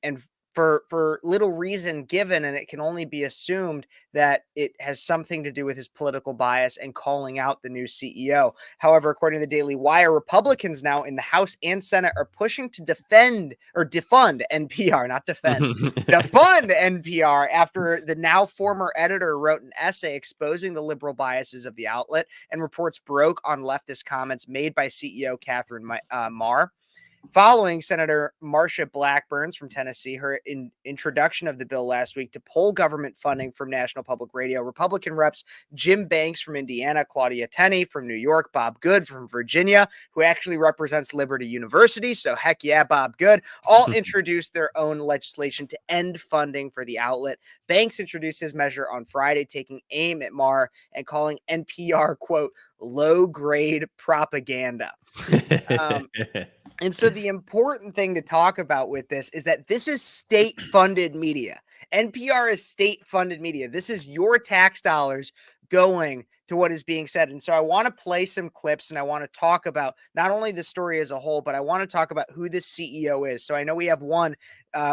for little reason given, and it can only be assumed that it has something to do with his political bias and calling out the new CEO. However, according to the Daily Wire, Republicans now in the House and Senate are pushing to defund NPR, not defend, defund NPR after the now former editor wrote an essay exposing the liberal biases of the outlet, and reports broke on leftist comments made by CEO Catherine Marr. Following Senator Marsha Blackburn's from Tennessee, her introduction of the bill last week to pull government funding from National Public Radio, Republican reps Jim Banks from Indiana, Claudia Tenney from New York, Bob Good from Virginia, who actually represents Liberty University, so heck yeah, Bob Good, all introduced their own legislation to end funding for the outlet. Banks introduced his measure on Friday, taking aim at Marr and calling NPR, quote, low-grade propaganda. And so the important thing to talk about with this is that this is state-funded media. NPR is state-funded media. This is your tax dollars going to what is being said. And so I want to play some clips, and I want to talk about not only the story as a whole, but I want to talk about who this CEO is. So I know we have one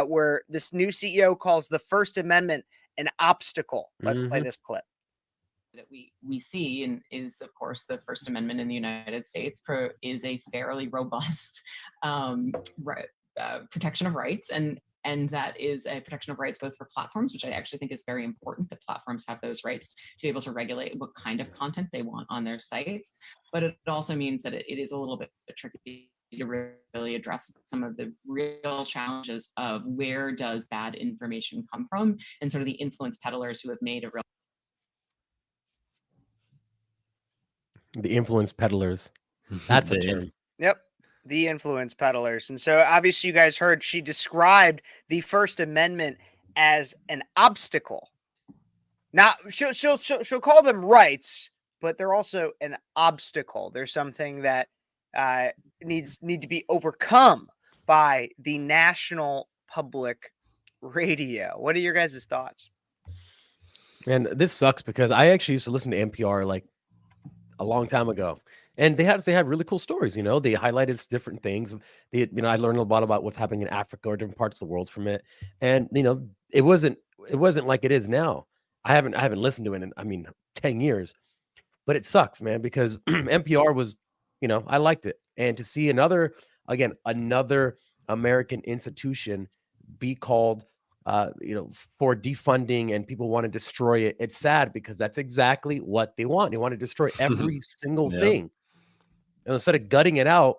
where this new CEO calls the First Amendment an obstacle. Let's play this clip. That we see and is, of course, the First Amendment in the United States is a fairly robust protection of rights, and that is a protection of rights both for platforms, which I actually think is very important, that platforms have those rights to be able to regulate what kind of content they want on their sites. But it also means that it is a little bit tricky to really address some of the real challenges of where does bad information come from, and sort of the influence peddlers who have made a real The influence peddlers. That's a term. Yep. The influence peddlers. And so obviously you guys heard she described the First Amendment as an obstacle. Now she'll call them rights, but they're also an obstacle. They're something that need to be overcome by the National Public Radio. What are your guys' thoughts? And this sucks because I actually used to listen to NPR like a long time ago, and they had really cool stories. You know, they highlighted different things. I learned a lot about what's happening in Africa or different parts of the world from it. And it wasn't like it is now. I haven't listened to it in 10 years, but it sucks, man, because NPR was, I liked it. And to see another American institution be called, for defunding and people want to destroy it. It's sad because that's exactly what they want. They want to destroy every single Yep. thing. And instead of gutting it out,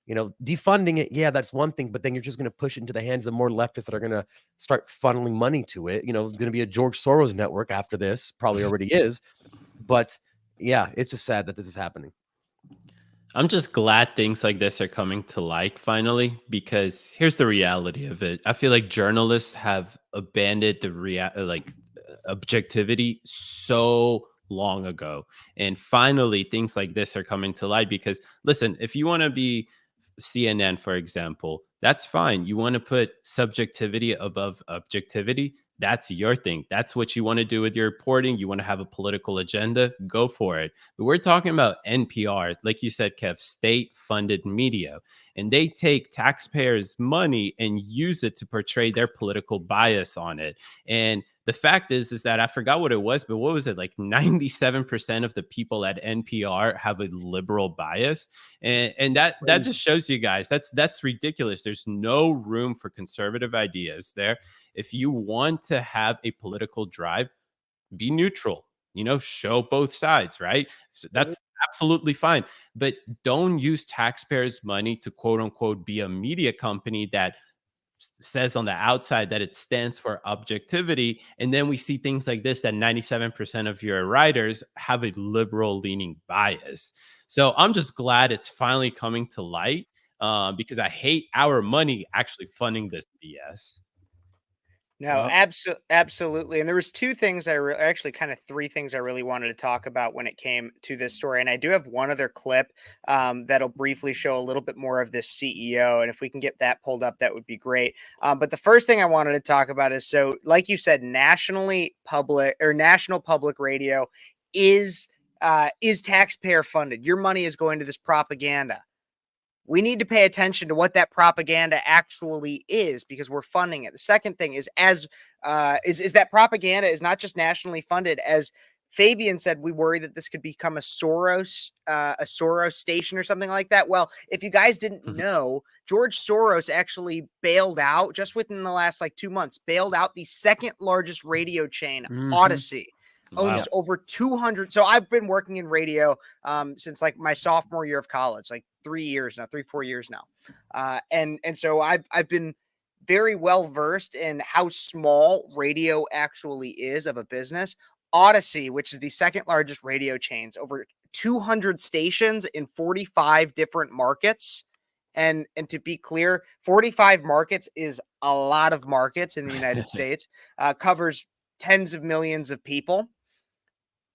defunding it, yeah, that's one thing, but then you're just going to push it into the hands of more leftists that are going to start funneling money to it. It's going to be a George Soros network after this, probably already is. But yeah, it's just sad that this is happening. I'm just glad things like this are coming to light finally, because here's the reality of it. I feel like journalists have abandoned the objectivity so long ago. And finally, things like this are coming to light because, listen, if you want to be CNN, for example, that's fine. You want to put subjectivity above objectivity. That's your thing. That's what you want to do with your reporting. You want to have a political agenda, go for it. But we're talking about NPR, like you said, Kev, state-funded media, and they take taxpayers' money and use it to portray their political bias on it. And the fact is that I forgot what it was, but what was it? Like 97% of the people at NPR have a liberal bias. And that just shows you guys that's ridiculous. There's no room for conservative ideas there. If you want to have a political drive, be neutral, show both sides, right? So that's absolutely fine. But don't use taxpayers' money to quote unquote be a media company that says on the outside that it stands for objectivity. And then we see things like this, that 97% of your writers have a liberal leaning bias. So I'm just glad it's finally coming to light because I hate our money actually funding this BS. No, absolutely. And there was two things actually kind of three things I really wanted to talk about when it came to this story. And I do have one other clip that'll briefly show a little bit more of this CEO. And if we can get that pulled up, that would be great. But the first thing I wanted to talk about is, so like you said, national public radio is taxpayer funded. Your money is going to this propaganda. We need to pay attention to what that propaganda actually is because we're funding it. The second thing is that propaganda is not just nationally funded. As Fabian said, we worry that this could become a Soros station or something like that. Well, if you guys didn't know, George Soros actually bailed out just within the last 2 months, bailed out the second largest radio chain, Odyssey. Owns over 200. So I've been working in radio since my sophomore year of college, 4 years now. And so I've been very well versed in how small radio actually is of a business. Odyssey, which is the second largest radio chains, over 200 stations in 45 different markets. And to be clear, 45 markets is a lot of markets in the United States, covers tens of millions of people.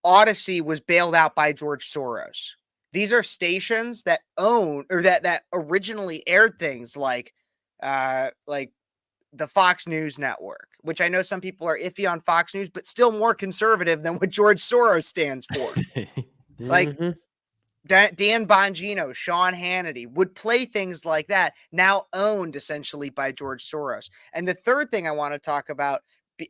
Odyssey was bailed out by George Soros. These are stations that own or that originally aired things like the Fox News network, which I know some people are iffy on Fox News, but still more conservative than what George Soros stands for. Dan Bongino, Sean Hannity would play things like that, now owned essentially by George Soros. And the third thing I want to talk about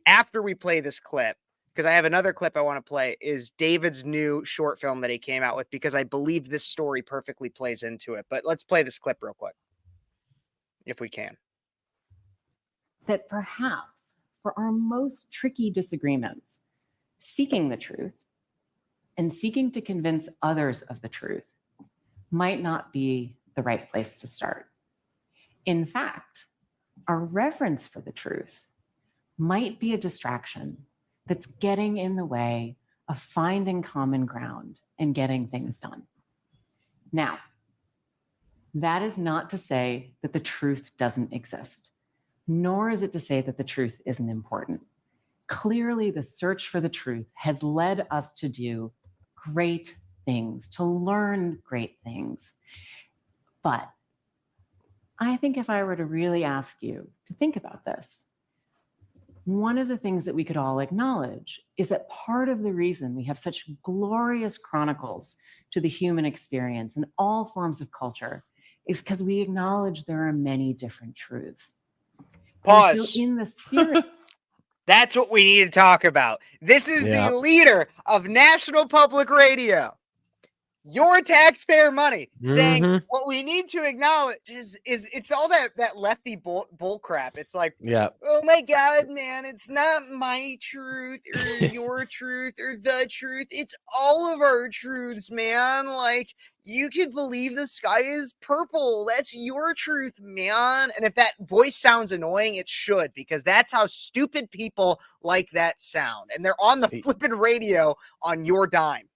after we play this clip, because I have another clip I want to play, is David's new short film that he came out with, because I believe this story perfectly plays into it. But let's play this clip real quick, if we can. That perhaps for our most tricky disagreements, seeking the truth and seeking to convince others of the truth might not be the right place to start. In fact, our reverence for the truth might be a distraction that's getting in the way of finding common ground and getting things done. Now, that is not to say that the truth doesn't exist, nor is it to say that the truth isn't important. Clearly, the search for the truth has led us to do great things, to learn great things. But I think if I were to really ask you to think about this, one of the things that we could all acknowledge is that part of the reason we have such glorious chronicles to the human experience in all forms of culture is because we acknowledge there are many different truths. Pause. So in the spirit... That's what we need to talk about. This is the leader of National Public Radio. your taxpayer money, saying Mhm. what we need to acknowledge is it's all that lefty bull crap. It's like, Yeah. oh my God, man, it's not my truth or your truth or the truth. It's all of our truths, man. Like, you could believe the sky is purple. That's your truth, man. And if that voice sounds annoying, it should, because that's how stupid people like that sound. And they're on the flipping radio on your dime.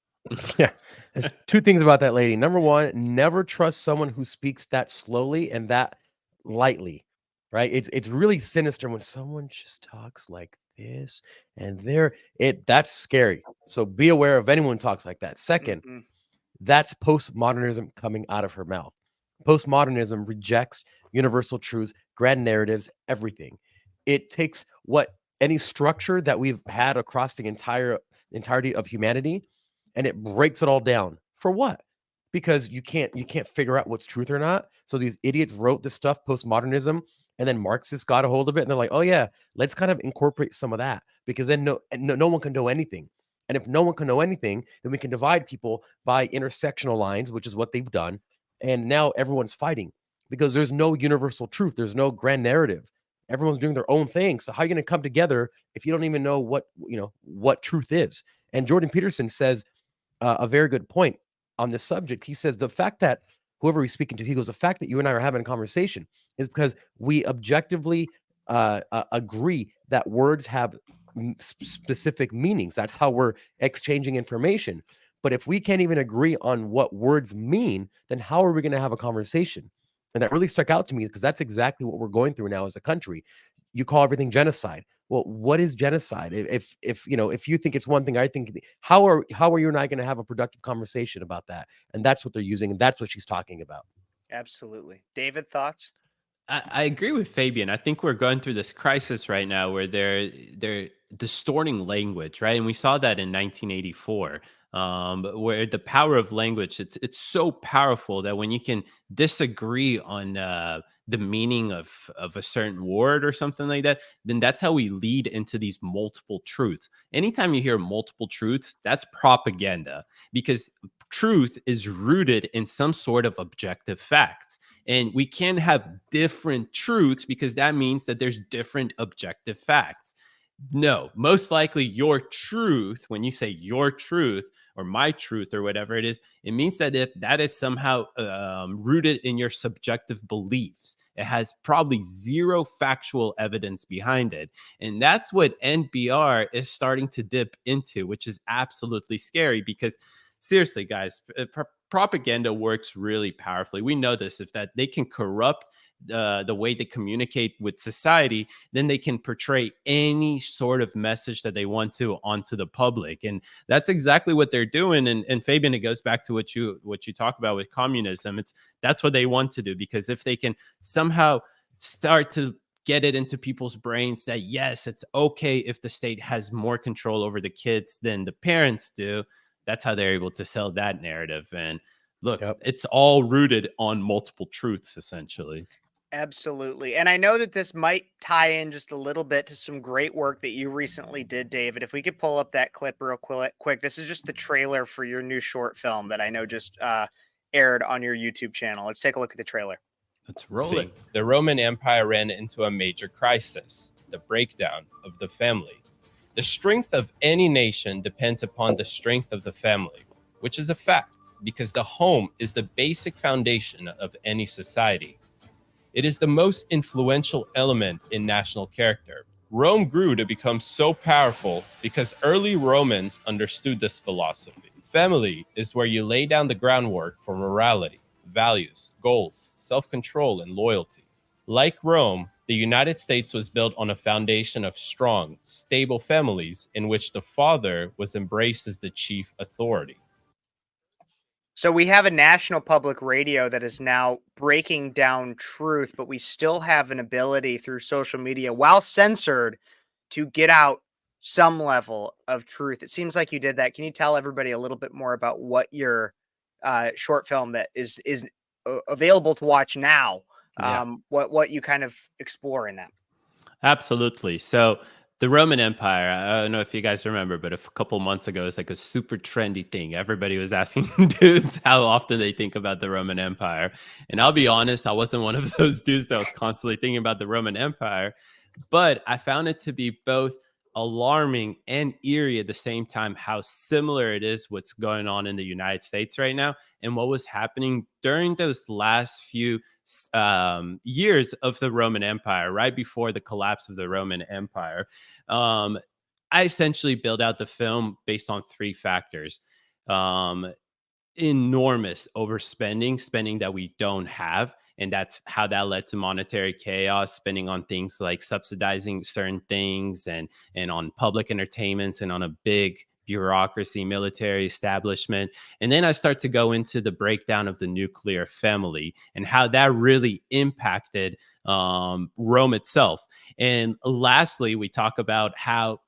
Yeah. There's two things about that lady. Number one, never trust someone who speaks that slowly and that lightly, right? It's really sinister when someone just talks like this and that's scary. So be aware of anyone who talks like that. Second, that's postmodernism coming out of her mouth. Postmodernism rejects universal truths, grand narratives, everything. It takes what any structure that we've had across the entirety of humanity, and it breaks it all down. For what? Because you can't figure out what's truth or not. So these idiots wrote this stuff, postmodernism, and then Marxists got a hold of it, and they're like, oh yeah, let's kind of incorporate some of that, because then no one can know anything. And if no one can know anything, then we can divide people by intersectional lines, which is what they've done. And now everyone's fighting because there's no universal truth. There's no grand narrative. Everyone's doing their own thing. So how are you going to come together if you don't even know what truth is? And Jordan Peterson says a very good point on this subject. He says the fact that whoever he's speaking to, he goes, the fact that you and I are having a conversation is because we objectively agree that words have specific meanings. That's how we're exchanging information. But if we can't even agree on what words mean, then how are we going to have a conversation? And that really stuck out to me because that's exactly what we're going through now as a country. You call everything genocide. Well, what is genocide? If you think it's one thing, I think how are you and I going to have a productive conversation about that? And that's what they're using, and that's what she's talking about. Absolutely. David, thoughts? I agree with Fabian. I think we're going through this crisis right now where they're distorting language, right? And we saw that in 1984, where the power of language, it's so powerful that when you can disagree on the meaning of a certain word or something like that, then that's how we lead into these multiple truths. Anytime you hear multiple truths, that's propaganda, because truth is rooted in some sort of objective facts. And we can have different truths because that means that there's different objective facts. No, most likely your truth, when you say your truth or my truth or whatever it is, it means that that is somehow rooted in your subjective beliefs. It has probably zero factual evidence behind it. And that's what NPR is starting to dip into, which is absolutely scary because seriously, guys, propaganda works really powerfully. We know this. If that they can corrupt the way they communicate with society, then they can portray any sort of message that they want to onto the public, and that's exactly what they're doing. And Fabian, it goes back to what you talk about with communism. That's what they want to do, because if they can somehow start to get it into people's brains that yes, it's okay if the state has more control over the kids than the parents do, that's how they're able to sell that narrative. And look, it's all rooted on multiple truths, essentially. Absolutely. And I know that this might tie in just a little bit to some great work that you recently did, David. If we could pull up that clip real quick. This is just the trailer for your new short film that I know just aired on your YouTube channel. Let's take a look at the trailer. Let's roll it. The Roman Empire ran into a major crisis, the breakdown of the family. The strength of any nation depends upon the strength of the family, which is a fact because the home is the basic foundation of any society. It is the most influential element in national character. Rome grew to become so powerful because early Romans understood this philosophy. Family is where you lay down the groundwork for morality, values, goals, self-control, and loyalty. Like Rome, the United States was built on a foundation of strong, stable families in which the father was embraced as the chief authority. So we have a national public radio that is now breaking down truth, but we still have an ability through social media, while censored, to get out some level of truth. It seems like you did that. Can you tell everybody a little bit more about what your short film that is available to watch now? What you kind of explore in that? Absolutely. So The Roman Empire. I don't know if you guys remember, but a couple months ago, it's like a super trendy thing. Everybody was asking dudes how often they think about the Roman Empire. And I'll be honest, I wasn't one of those dudes that was constantly thinking about the Roman Empire, but I found it to be both alarming and eerie at the same time how similar it is what's going on in the United States right now and what was happening during those last few years of the Roman Empire, right before the collapse of the Roman Empire. I essentially build out the film based on three factors. Enormous overspending, spending that we don't have. And that's how that led to monetary chaos, spending on things like subsidizing certain things and on public entertainments and on a big bureaucracy, military establishment. And then I start to go into the breakdown of the nuclear family and how that really impacted Rome itself. And lastly, we talk about how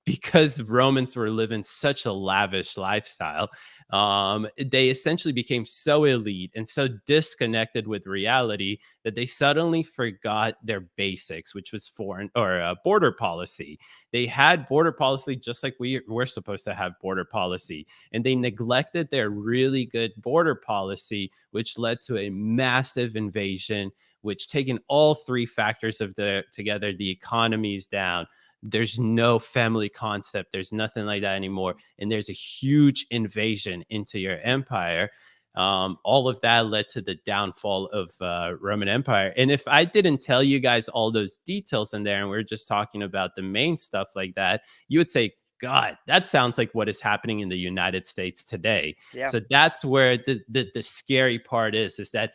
because Romans were living such a lavish lifestyle, they essentially became so elite and so disconnected with reality that they suddenly forgot their basics, which was foreign or border policy. They had border policy just like we're supposed to have border policy, and they neglected their really good border policy, which led to a massive invasion. Which, taking all three factors of together, the economy is down. There's no family concept. There's nothing like that anymore. And there's a huge invasion into your empire. All of that led to the downfall of Roman Empire. And if I didn't tell you guys all those details in there, and we're just talking about the main stuff like that, you would say, God, that sounds like what is happening in the United States today. Yeah. So that's where the scary part is that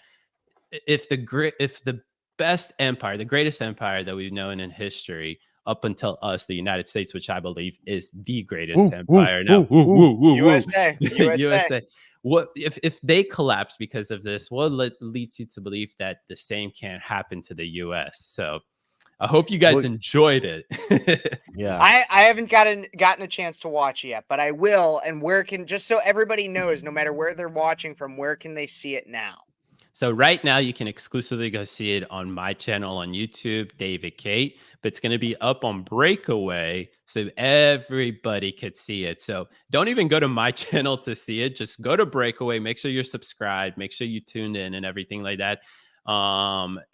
if the best empire, the greatest empire that we've known in history, up until us, the United States, which I believe is the greatest empire now. USA. USA. What if they collapse because of this? What leads you to believe that the same can't happen to the US? So I hope you guys enjoyed it. Yeah. I haven't gotten a chance to watch yet, but I will. And where can, just so everybody knows, no matter where they're watching from, where can they see it now? So right now you can exclusively go see it on my channel on YouTube, David Kate, but it's going to be up on Breakaway so everybody could see it. So don't even go to my channel to see it. Just go to Breakaway. Make sure you're subscribed. Make sure you tuned in and everything like that.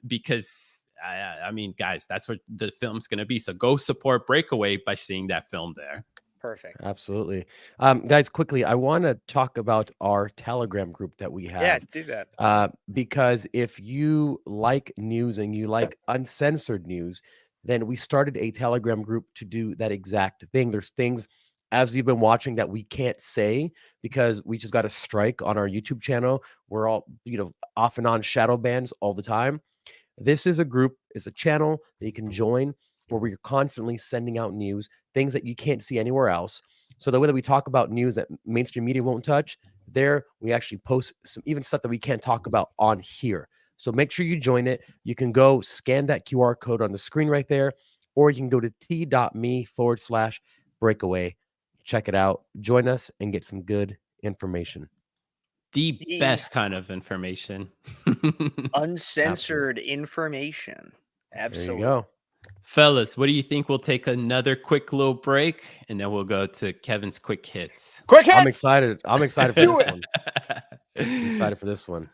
Because I mean, guys, that's what the film's going to be. So go support Breakaway by seeing that film there. Perfect. Absolutely. Guys, quickly, I want to talk about our Telegram group that we have. Yeah, do that. Because if you like news and you like uncensored news, then we started a Telegram group to do that exact thing. There's things, as you've been watching, that we can't say because we just got a strike on our YouTube channel. We're all, off and on shadow bans all the time. This is a group, it's a channel that you can join where we're constantly sending out news, things that you can't see anywhere else. So the way that we talk about news that mainstream media won't touch, there we actually post some even stuff that we can't talk about on here. So make sure you join it. You can go scan that QR code on the screen right there, or you can go to t.me/breakaway. Check it out. Join us and get some good information. The best kind of information. Uncensored information. Absolutely. There you go. Fellas, what do you think? We'll take another quick little break and then we'll go to Kevin's quick hits. Quick hits! I'm excited. I'm excited for this one. I'm excited for this one.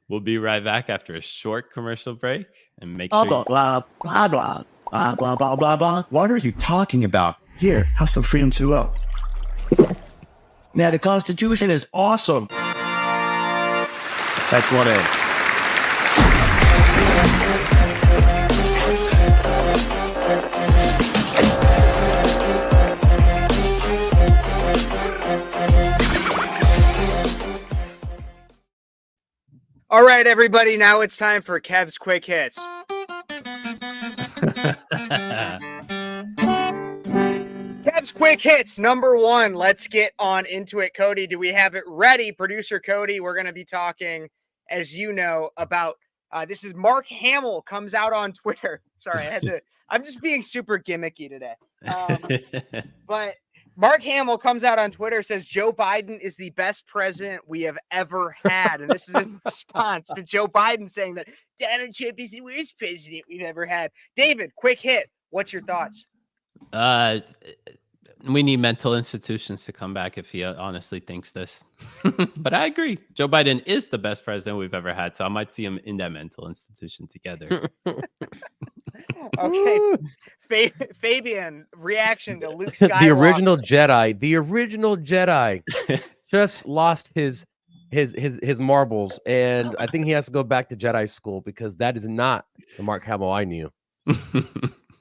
We'll be right back after a short commercial break and make sure. Blah, blah, blah, blah, blah, blah, blah, blah, blah. What are you talking about? Here, have some freedom to up. Now, the Constitution is awesome. That's one in. All right, everybody. Now it's time for Kev's quick hits. Kev's quick hits. Number one. Let's get on into it. Cody, do we have it ready? Producer Cody, we're going to be talking, as you know, about this is Mark Hamill comes out on Twitter. Sorry, I'm just being super gimmicky today. But Mark Hamill comes out on Twitter, says Joe Biden is the best president we have ever had. And this is in response to Joe Biden saying that Donald Trump is the worst president we've ever had. David, quick hit. What's your thoughts? We need mental institutions to come back if he honestly thinks this. But I agree. Joe Biden is the best president we've ever had, so I might see him in that mental institution together. Okay, Fabian, reaction to Luke Skywalker. The original Jedi just lost his marbles, and I think he has to go back to Jedi school because that is not the Mark Hamill I knew.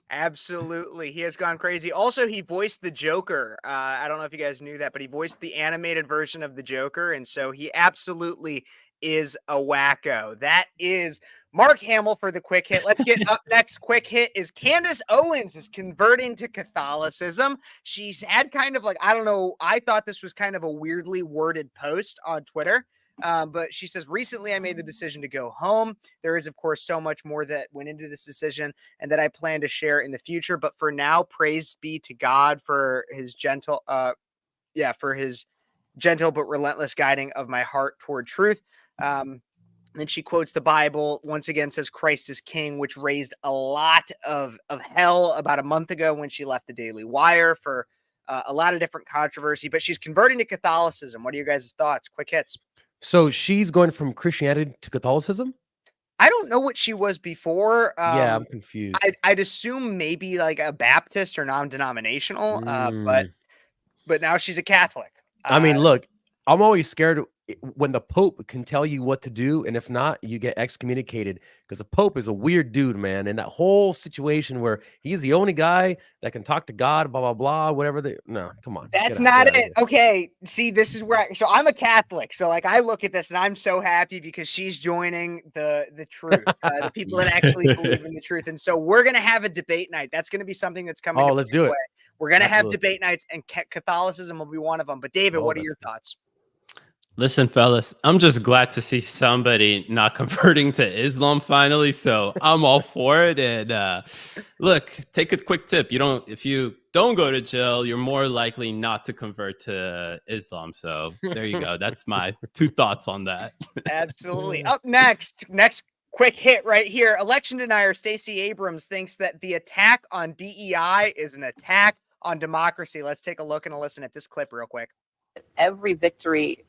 Absolutely. He has gone crazy. Also, he voiced the Joker. I don't know if you guys knew that, but he voiced the animated version of the Joker. And so he absolutely is a wacko. That is Mark Hamill for the quick hit. Let's get up next. Quick hit is Candace Owens is converting to Catholicism. She's had kind of like, I don't know. I thought this was kind of a weirdly worded post on Twitter. But she says, recently I made the decision to go home. There is, of course, so much more that went into this decision and that I plan to share in the future. But for now, praise be to God for his gentle, for his gentle but relentless guiding of my heart toward truth. Then she quotes the Bible, once again says Christ is king, which raised a lot of hell about a month ago when she left the Daily Wire for a lot of different controversy. But she's converting to Catholicism. What are your guys' thoughts? Quick hits. So she's going from Christianity to Catholicism? I don't know what she was before. Yeah, I'm confused. I'd assume maybe like a Baptist or non-denominational, but now she's a Catholic. I mean, look, I'm always scared when the Pope can tell you what to do, and if not, you get excommunicated because the Pope is a weird dude, man. And that whole situation where he's the only guy that can talk to God, blah, blah, blah, whatever. No, come on. That's not it. Okay. See, this is where so I'm a Catholic. So like I look at this and I'm so happy because she's joining the truth, the people that actually believe in the truth. And so we're going to have a debate night. That's going to be something that's coming. Oh, let's do it. We're going to have debate nights and Catholicism will be one of them. But David, what are your thoughts? Listen, fellas, I'm just glad to see somebody not converting to Islam finally. So I'm all for it. And look, take a quick tip. If you don't go to jail, you're more likely not to convert to Islam. So there you go. That's my 2 thoughts on that. Absolutely. Up next quick hit right here. Election denier Stacey Abrams thinks that the attack on DEI is an attack on democracy. Let's take a look and a listen at this clip real quick. Every victory,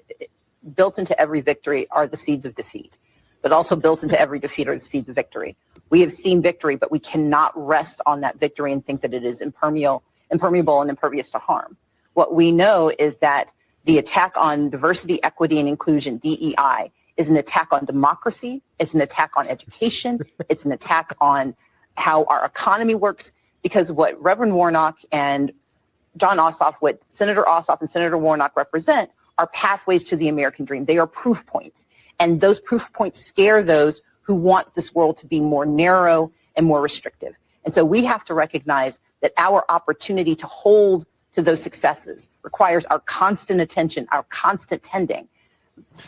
built into every victory are the seeds of defeat, but also built into every defeat are the seeds of victory. We have seen victory, but we cannot rest on that victory and think that it is impermeable and impervious to harm. What we know is that the attack on diversity, equity, and inclusion, DEI, is an attack on democracy. It's an attack on education. It's an attack on how our economy works, because what Reverend Warnock and John Ossoff, what Senator Ossoff and Senator Warnock represent are pathways to the American dream. They are proof points. And those proof points scare those who want this world to be more narrow and more restrictive. And so we have to recognize that our opportunity to hold to those successes requires our constant attention, our constant tending.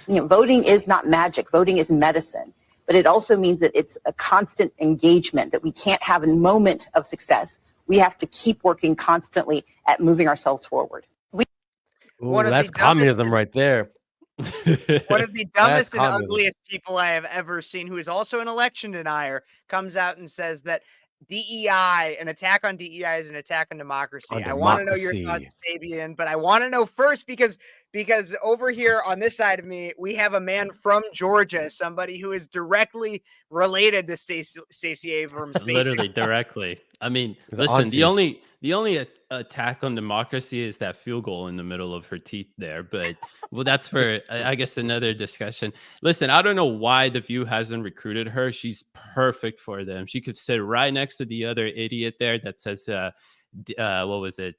Voting is not magic. Voting is medicine. But it also means that it's a constant engagement, that we can't have a moment of success. We have to keep working constantly at moving ourselves forward. That's communism right there. One of the dumbest and ugliest people I have ever seen, who is also an election denier, comes out and says that DEI, an attack on DEI is an attack on democracy. I want to know your thoughts, Fabian, but I want to know first because over here on this side of me, we have a man from Georgia, somebody who is directly related to Stacey Abrams. Basically. Literally directly. I mean, listen, the only attack on democracy is that field goal in the middle of her teeth there. But well, that's for, I guess, another discussion. Listen, I don't know why The View hasn't recruited her. She's perfect for them. She could sit right next to the other idiot there that says, what was it?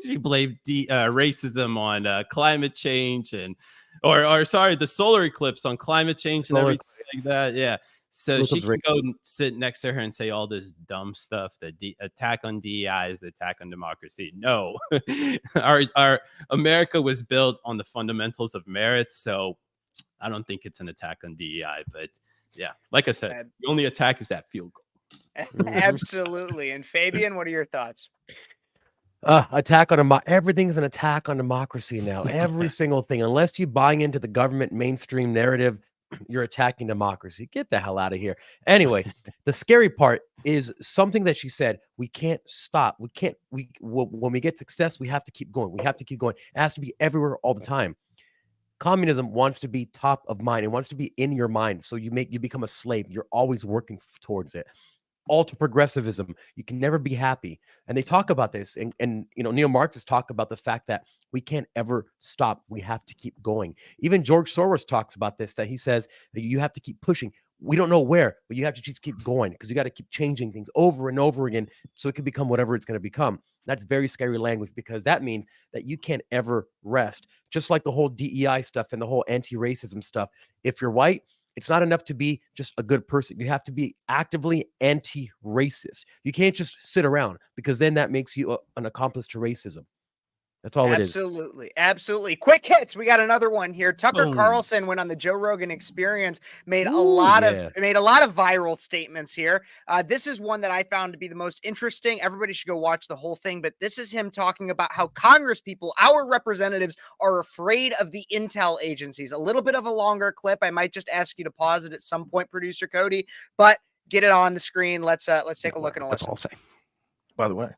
She blamed racism on climate change or sorry, the solar eclipse on climate change and everything like that. Yeah. So she can go and sit next to her and say all this dumb stuff that the attack on DEI is the attack on democracy. No, our America was built on the fundamentals of merit. So I don't think it's an attack on DEI. But yeah, like I said, the only attack is that field goal. Absolutely. And Fabian, what are your thoughts? Attack on everything's an attack on democracy now. Every single thing, unless you buy into the government mainstream narrative, you're attacking democracy. Get the hell out of here. Anyway, the scary part is something that she said, we can't stop. When we get success, we have to keep going. We have to keep going. It has to be everywhere all the time. Communism wants to be top of mind. It wants to be in your mind. So you become a slave. You're always working towards it. Ultra progressivism, you can never be happy. And they talk about this. And neo-Marxists talk about the fact that we can't ever stop. We have to keep going. Even George Soros talks about this, that he says that you have to keep pushing. We don't know where, but you have to just keep going, because you got to keep changing things over and over again so it can become whatever it's going to become. That's very scary language, because that means that you can't ever rest. Just like the whole DEI stuff and the whole anti-racism stuff. If you're white, it's not enough to be just a good person. You have to be actively anti-racist. You can't just sit around, because then that makes you an accomplice to racism. That's all it is. Absolutely. Quick hits. We got another one here. Tucker Boom. Carlson went on the Joe Rogan Experience, made a lot of viral statements here. This is one that I found to be the most interesting. Everybody should go watch the whole thing, but this is him talking about how Congress people, our representatives, are afraid of the intel agencies. A little bit of a longer clip. I might just ask you to pause it at some point, producer Cody, but get it on the screen. Let's take a look and a listen. That's all I'll say. By the way.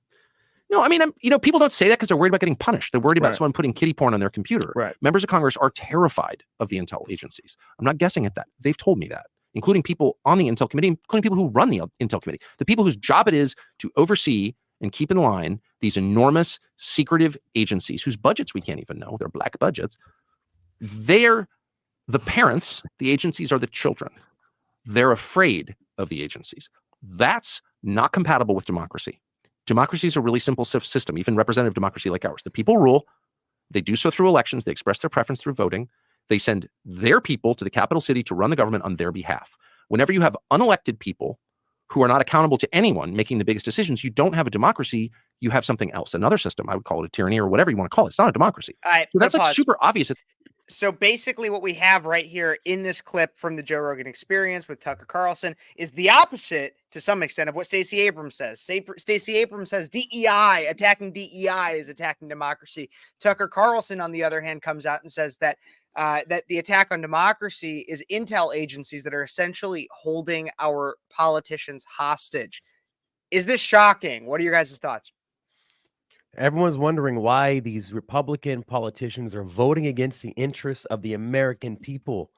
No, I mean, people don't say that because they're worried about getting punished. They're worried about someone putting kiddie porn on their computer. Right. Members of Congress are terrified of the intel agencies. I'm not guessing at that. They've told me that, including people on the intel committee, including people who run the intel committee, the people whose job it is to oversee and keep in line these enormous secretive agencies whose budgets we can't even know. They're black budgets. They're the parents. The agencies are the children. They're afraid of the agencies. That's not compatible with democracy. Democracy is a really simple system, even representative democracy like ours. The people rule. They do so through elections. They express their preference through voting. They send their people to the capital city to run the government on their behalf. Whenever you have unelected people who are not accountable to anyone making the biggest decisions, you don't have a democracy. You have something else, another system. I would call it a tyranny or whatever you want to call it. It's not a democracy. All right, so that's like super obvious. So basically what we have right here in this clip from the Joe Rogan Experience with Tucker Carlson is the opposite to some extent of what Stacey Abrams says. Stacey Abrams says DEI, attacking DEI is attacking democracy. Tucker Carlson, on the other hand, comes out and says that that the attack on democracy is intel agencies that are essentially holding our politicians hostage. Is this shocking? What are your guys' thoughts? Everyone's wondering why these Republican politicians are voting against the interests of the American people.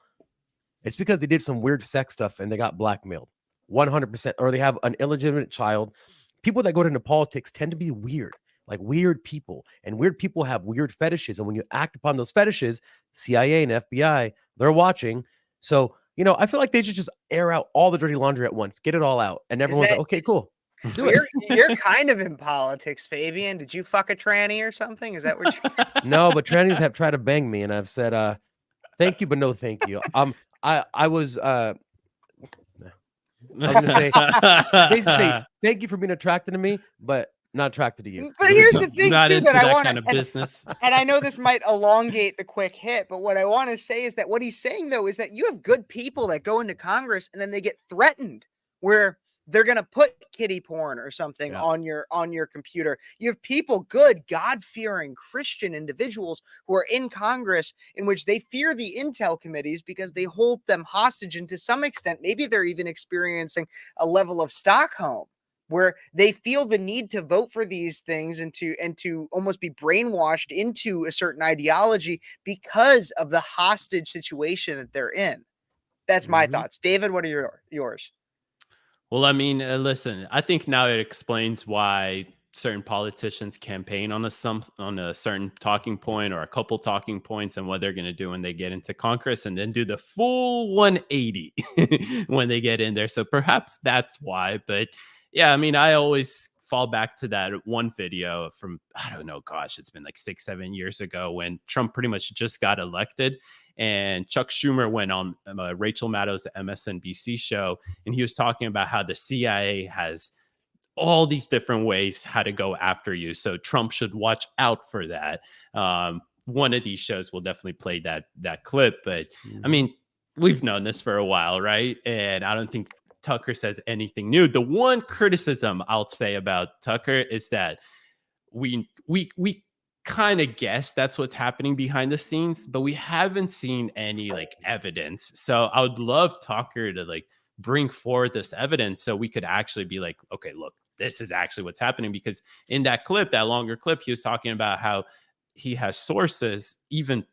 It's because they did some weird sex stuff and they got blackmailed 100%, or they have an illegitimate child. People that go into politics tend to be weird, like weird people, and weird people have weird fetishes. And when you act upon those fetishes, CIA and FBI, they're watching. So, I feel like they should just air out all the dirty laundry at once, get it all out. And everyone's like, okay, cool. You're kind of in politics, Fabian. Did you fuck a tranny or something? Is that what you're... No, but trannies have tried to bang me, and I've said, thank you, but no thank you. I was gonna say, basically say thank you for being attracted to me, but not attracted to you. But here's the thing, not too, into that I that want kind of business. And I know this might elongate the quick hit, but what I want to say is that what he's saying, though, is that you have good people that go into Congress and then they get threatened where they're going to put kiddie porn or something on your computer. You have people, good, God-fearing Christian individuals who are in Congress in which they fear the intel committees because they hold them hostage. And to some extent, maybe they're even experiencing a level of Stockholm where they feel the need to vote for these things and to almost be brainwashed into a certain ideology because of the hostage situation that they're in. That's my thoughts. David, what are yours? Well, I mean, listen, I think now it explains why certain politicians campaign on a certain talking point or a couple talking points and what they're going to do when they get into Congress, and then do the full 180 when they get in there. So perhaps that's why. But yeah, I mean, I always fall back to that one video from, I don't know, gosh, it's been like 6-7 years ago when Trump pretty much just got elected. And Chuck Schumer went on Rachel Maddow's MSNBC show, and he was talking about how the CIA has all these different ways how to go after you. So Trump should watch out for that. One of these shows will definitely play that clip. But I mean, we've known this for a while, right? And I don't think Tucker says anything new. The one criticism I'll say about Tucker is that we kind of guess that's what's happening behind the scenes, but we haven't seen any like evidence. So I would love Tucker to like bring forward this evidence so we could actually be like, okay, look, this is actually what's happening. Because in that clip, that longer clip, he was talking about how he has sources, even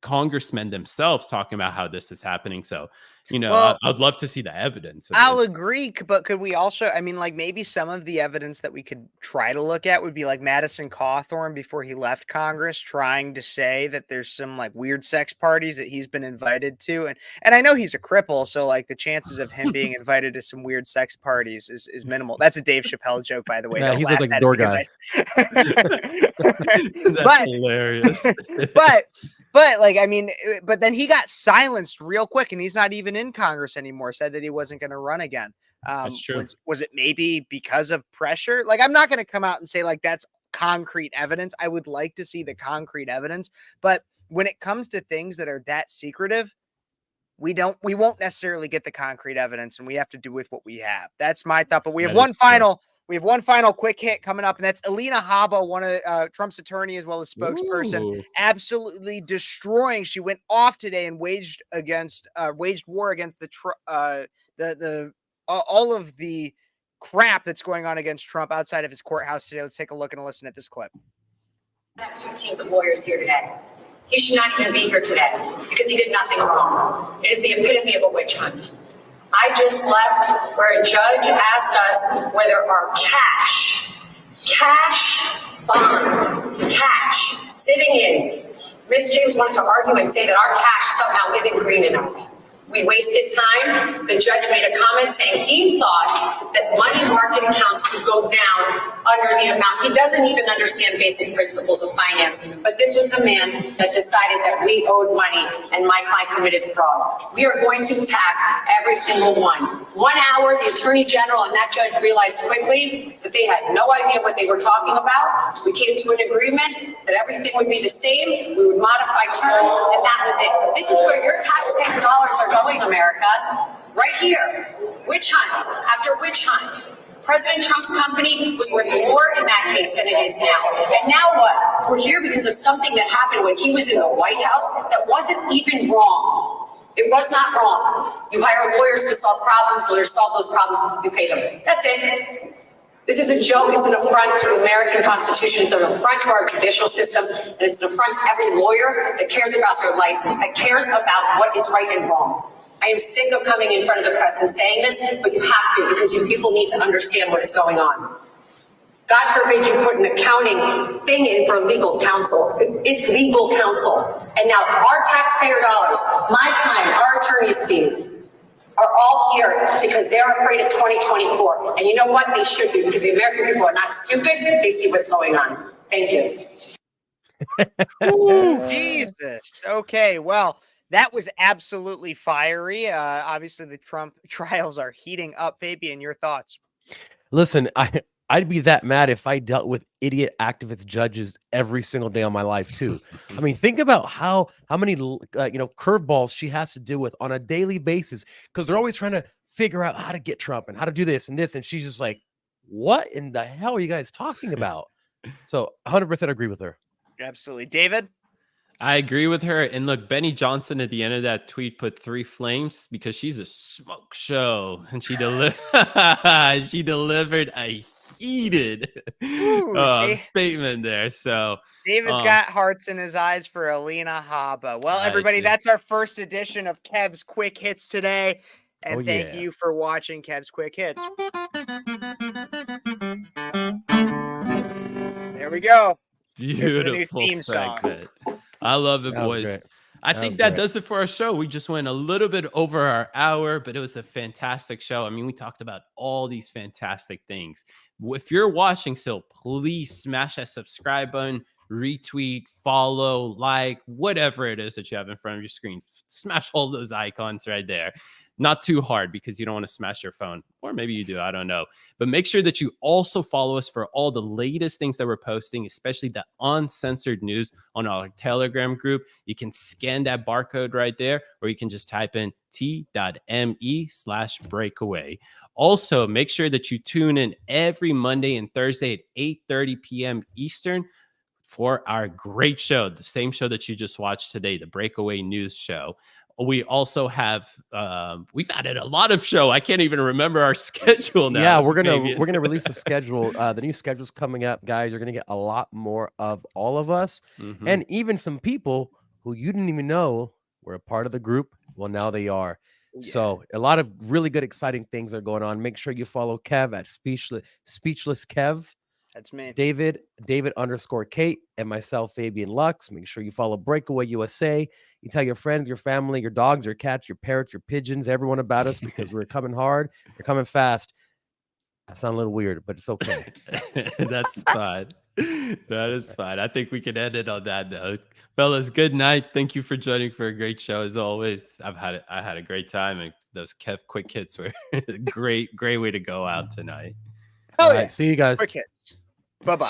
congressmen themselves talking about how this is happening. So, you know, Well, I'd love to see the evidence of I'll this. agree, but could we also, I mean, like maybe some of the evidence that we could try to look at would be like Madison Cawthorn before he left Congress trying to say that there's some like weird sex parties that he's been invited to. And I know he's a cripple, so like the chances of him being invited to some weird sex parties is minimal. That's a Dave Chappelle joke, by the way. Yeah, Don't he's laugh like a at it door because guy. That's hilarious. but like, I mean, but then he got silenced real quick and he's not even in Congress anymore, said that he wasn't going to run again. That's true. Was it maybe because of pressure? Like, I'm not going to come out and say like that's concrete evidence. I would like to see the concrete evidence, but when it comes to things that are that secretive, we won't necessarily get the concrete evidence, and we have to do with what we have. That's my thought. But we have one final quick hit coming up, and that's Alina Habba, one of Trump's attorney as well as spokesperson, absolutely destroying. She went off today and waged war against all of the crap that's going on against Trump outside of his courthouse today. Let's take a look and listen at this clip. I have 2 teams of lawyers here today. He should not even be here today because he did nothing wrong. It is the epitome of a witch hunt. I just left where a judge asked us whether our cash bond, cash sitting in. Miss James wanted to argue and say that our cash somehow isn't green enough. We wasted time. The judge made a comment saying he thought that money market accounts could go down under the amount. He doesn't even understand basic principles of finance. But this was the man that decided that we owed money and my client committed fraud. We are going to attack every single one. 1 hour, the attorney general and that judge realized quickly that they had no idea what they were talking about. We came to an agreement that everything would be the same. We would modify terms, and that was it. This is where your taxpayer dollars are going, America, right here. Witch hunt after witch hunt. President Trump's company was worth more in that case than it is now. And now what? We're here because of something that happened when he was in the White House that wasn't even wrong. It was not wrong. You hire lawyers to solve problems, lawyers solve those problems, you pay them. That's it. This is a joke. It's an affront to the American Constitution. It's an affront to our judicial system. And it's an affront to every lawyer that cares about their license, that cares about what is right and wrong. I am sick of coming in front of the press and saying this, but you have to because you people need to understand what is going on. God forbid you put an accounting thing in for legal counsel. It's legal counsel. And now our taxpayer dollars, my time, our attorney's fees, are all here because they're afraid of 2024. And you know what? They should be because the American people are not stupid. They see what's going on. Thank you. Ooh, Jesus. Okay, well, that was absolutely fiery. Obviously, the Trump trials are heating up. Fabian, your thoughts? Listen, I'd be that mad if I dealt with idiot activist judges every single day of my life too. I mean, think about how many curveballs she has to deal with on a daily basis because they're always trying to figure out how to get Trump and how to do this and this, and she's just like, "What in the hell are you guys talking about?" So, 100% agree with her. Absolutely, David. I agree with her. And look, Benny Johnson at the end of that tweet put 3 flames because she's a smoke show, and she delivered a heated statement there. So David's got hearts in his eyes for Alina Habba. Well, everybody, that's our first edition of Kev's Quick Hits today. And thank you for watching Kev's Quick Hits. There we go. Beautiful theme segment. I love it, boys. I think that does it for our show. We just went a little bit over our hour, but it was a fantastic show. I mean, we talked about all these fantastic things. If you're watching still, please smash that subscribe button, retweet, follow, like, whatever it is that you have in front of your screen. Smash all those icons right there. Not too hard because you don't want to smash your phone, or maybe you do, I don't know. But make sure that you also follow us for all the latest things that we're posting, especially the uncensored news on our Telegram group. You can scan that barcode right there, or you can just type in t.me/breakaway. Also, make sure that you tune in every Monday and Thursday at 8:30 p.m. Eastern for our great show, the same show that you just watched today, the Breakaway News Show. We also have we've added a lot of show. I can't even remember our schedule now. Yeah, we're gonna release a schedule. The new schedule's coming up, guys. You're gonna get a lot more of all of us, and even some people who you didn't even know were a part of the group. Well, now they are. Yeah. So a lot of really good, exciting things are going on. Make sure you follow Kev at Speechless Kev. That's me. David _Kate, and myself, Fabian Lux. Make sure you follow Breakaway USA. You tell your friends, your family, your dogs, your cats, your parrots, your pigeons, everyone about us, because we're coming hard. We're coming fast. That sounds a little weird, but it's okay. That's fine. That is fine. I think we can end it on that note. Fellas, good night. Thank you for joining for a great show as always. I had a great time, and those quick hits were a great way to go out tonight. Hell All yeah. right, see you guys. Quick hits. Bye-bye.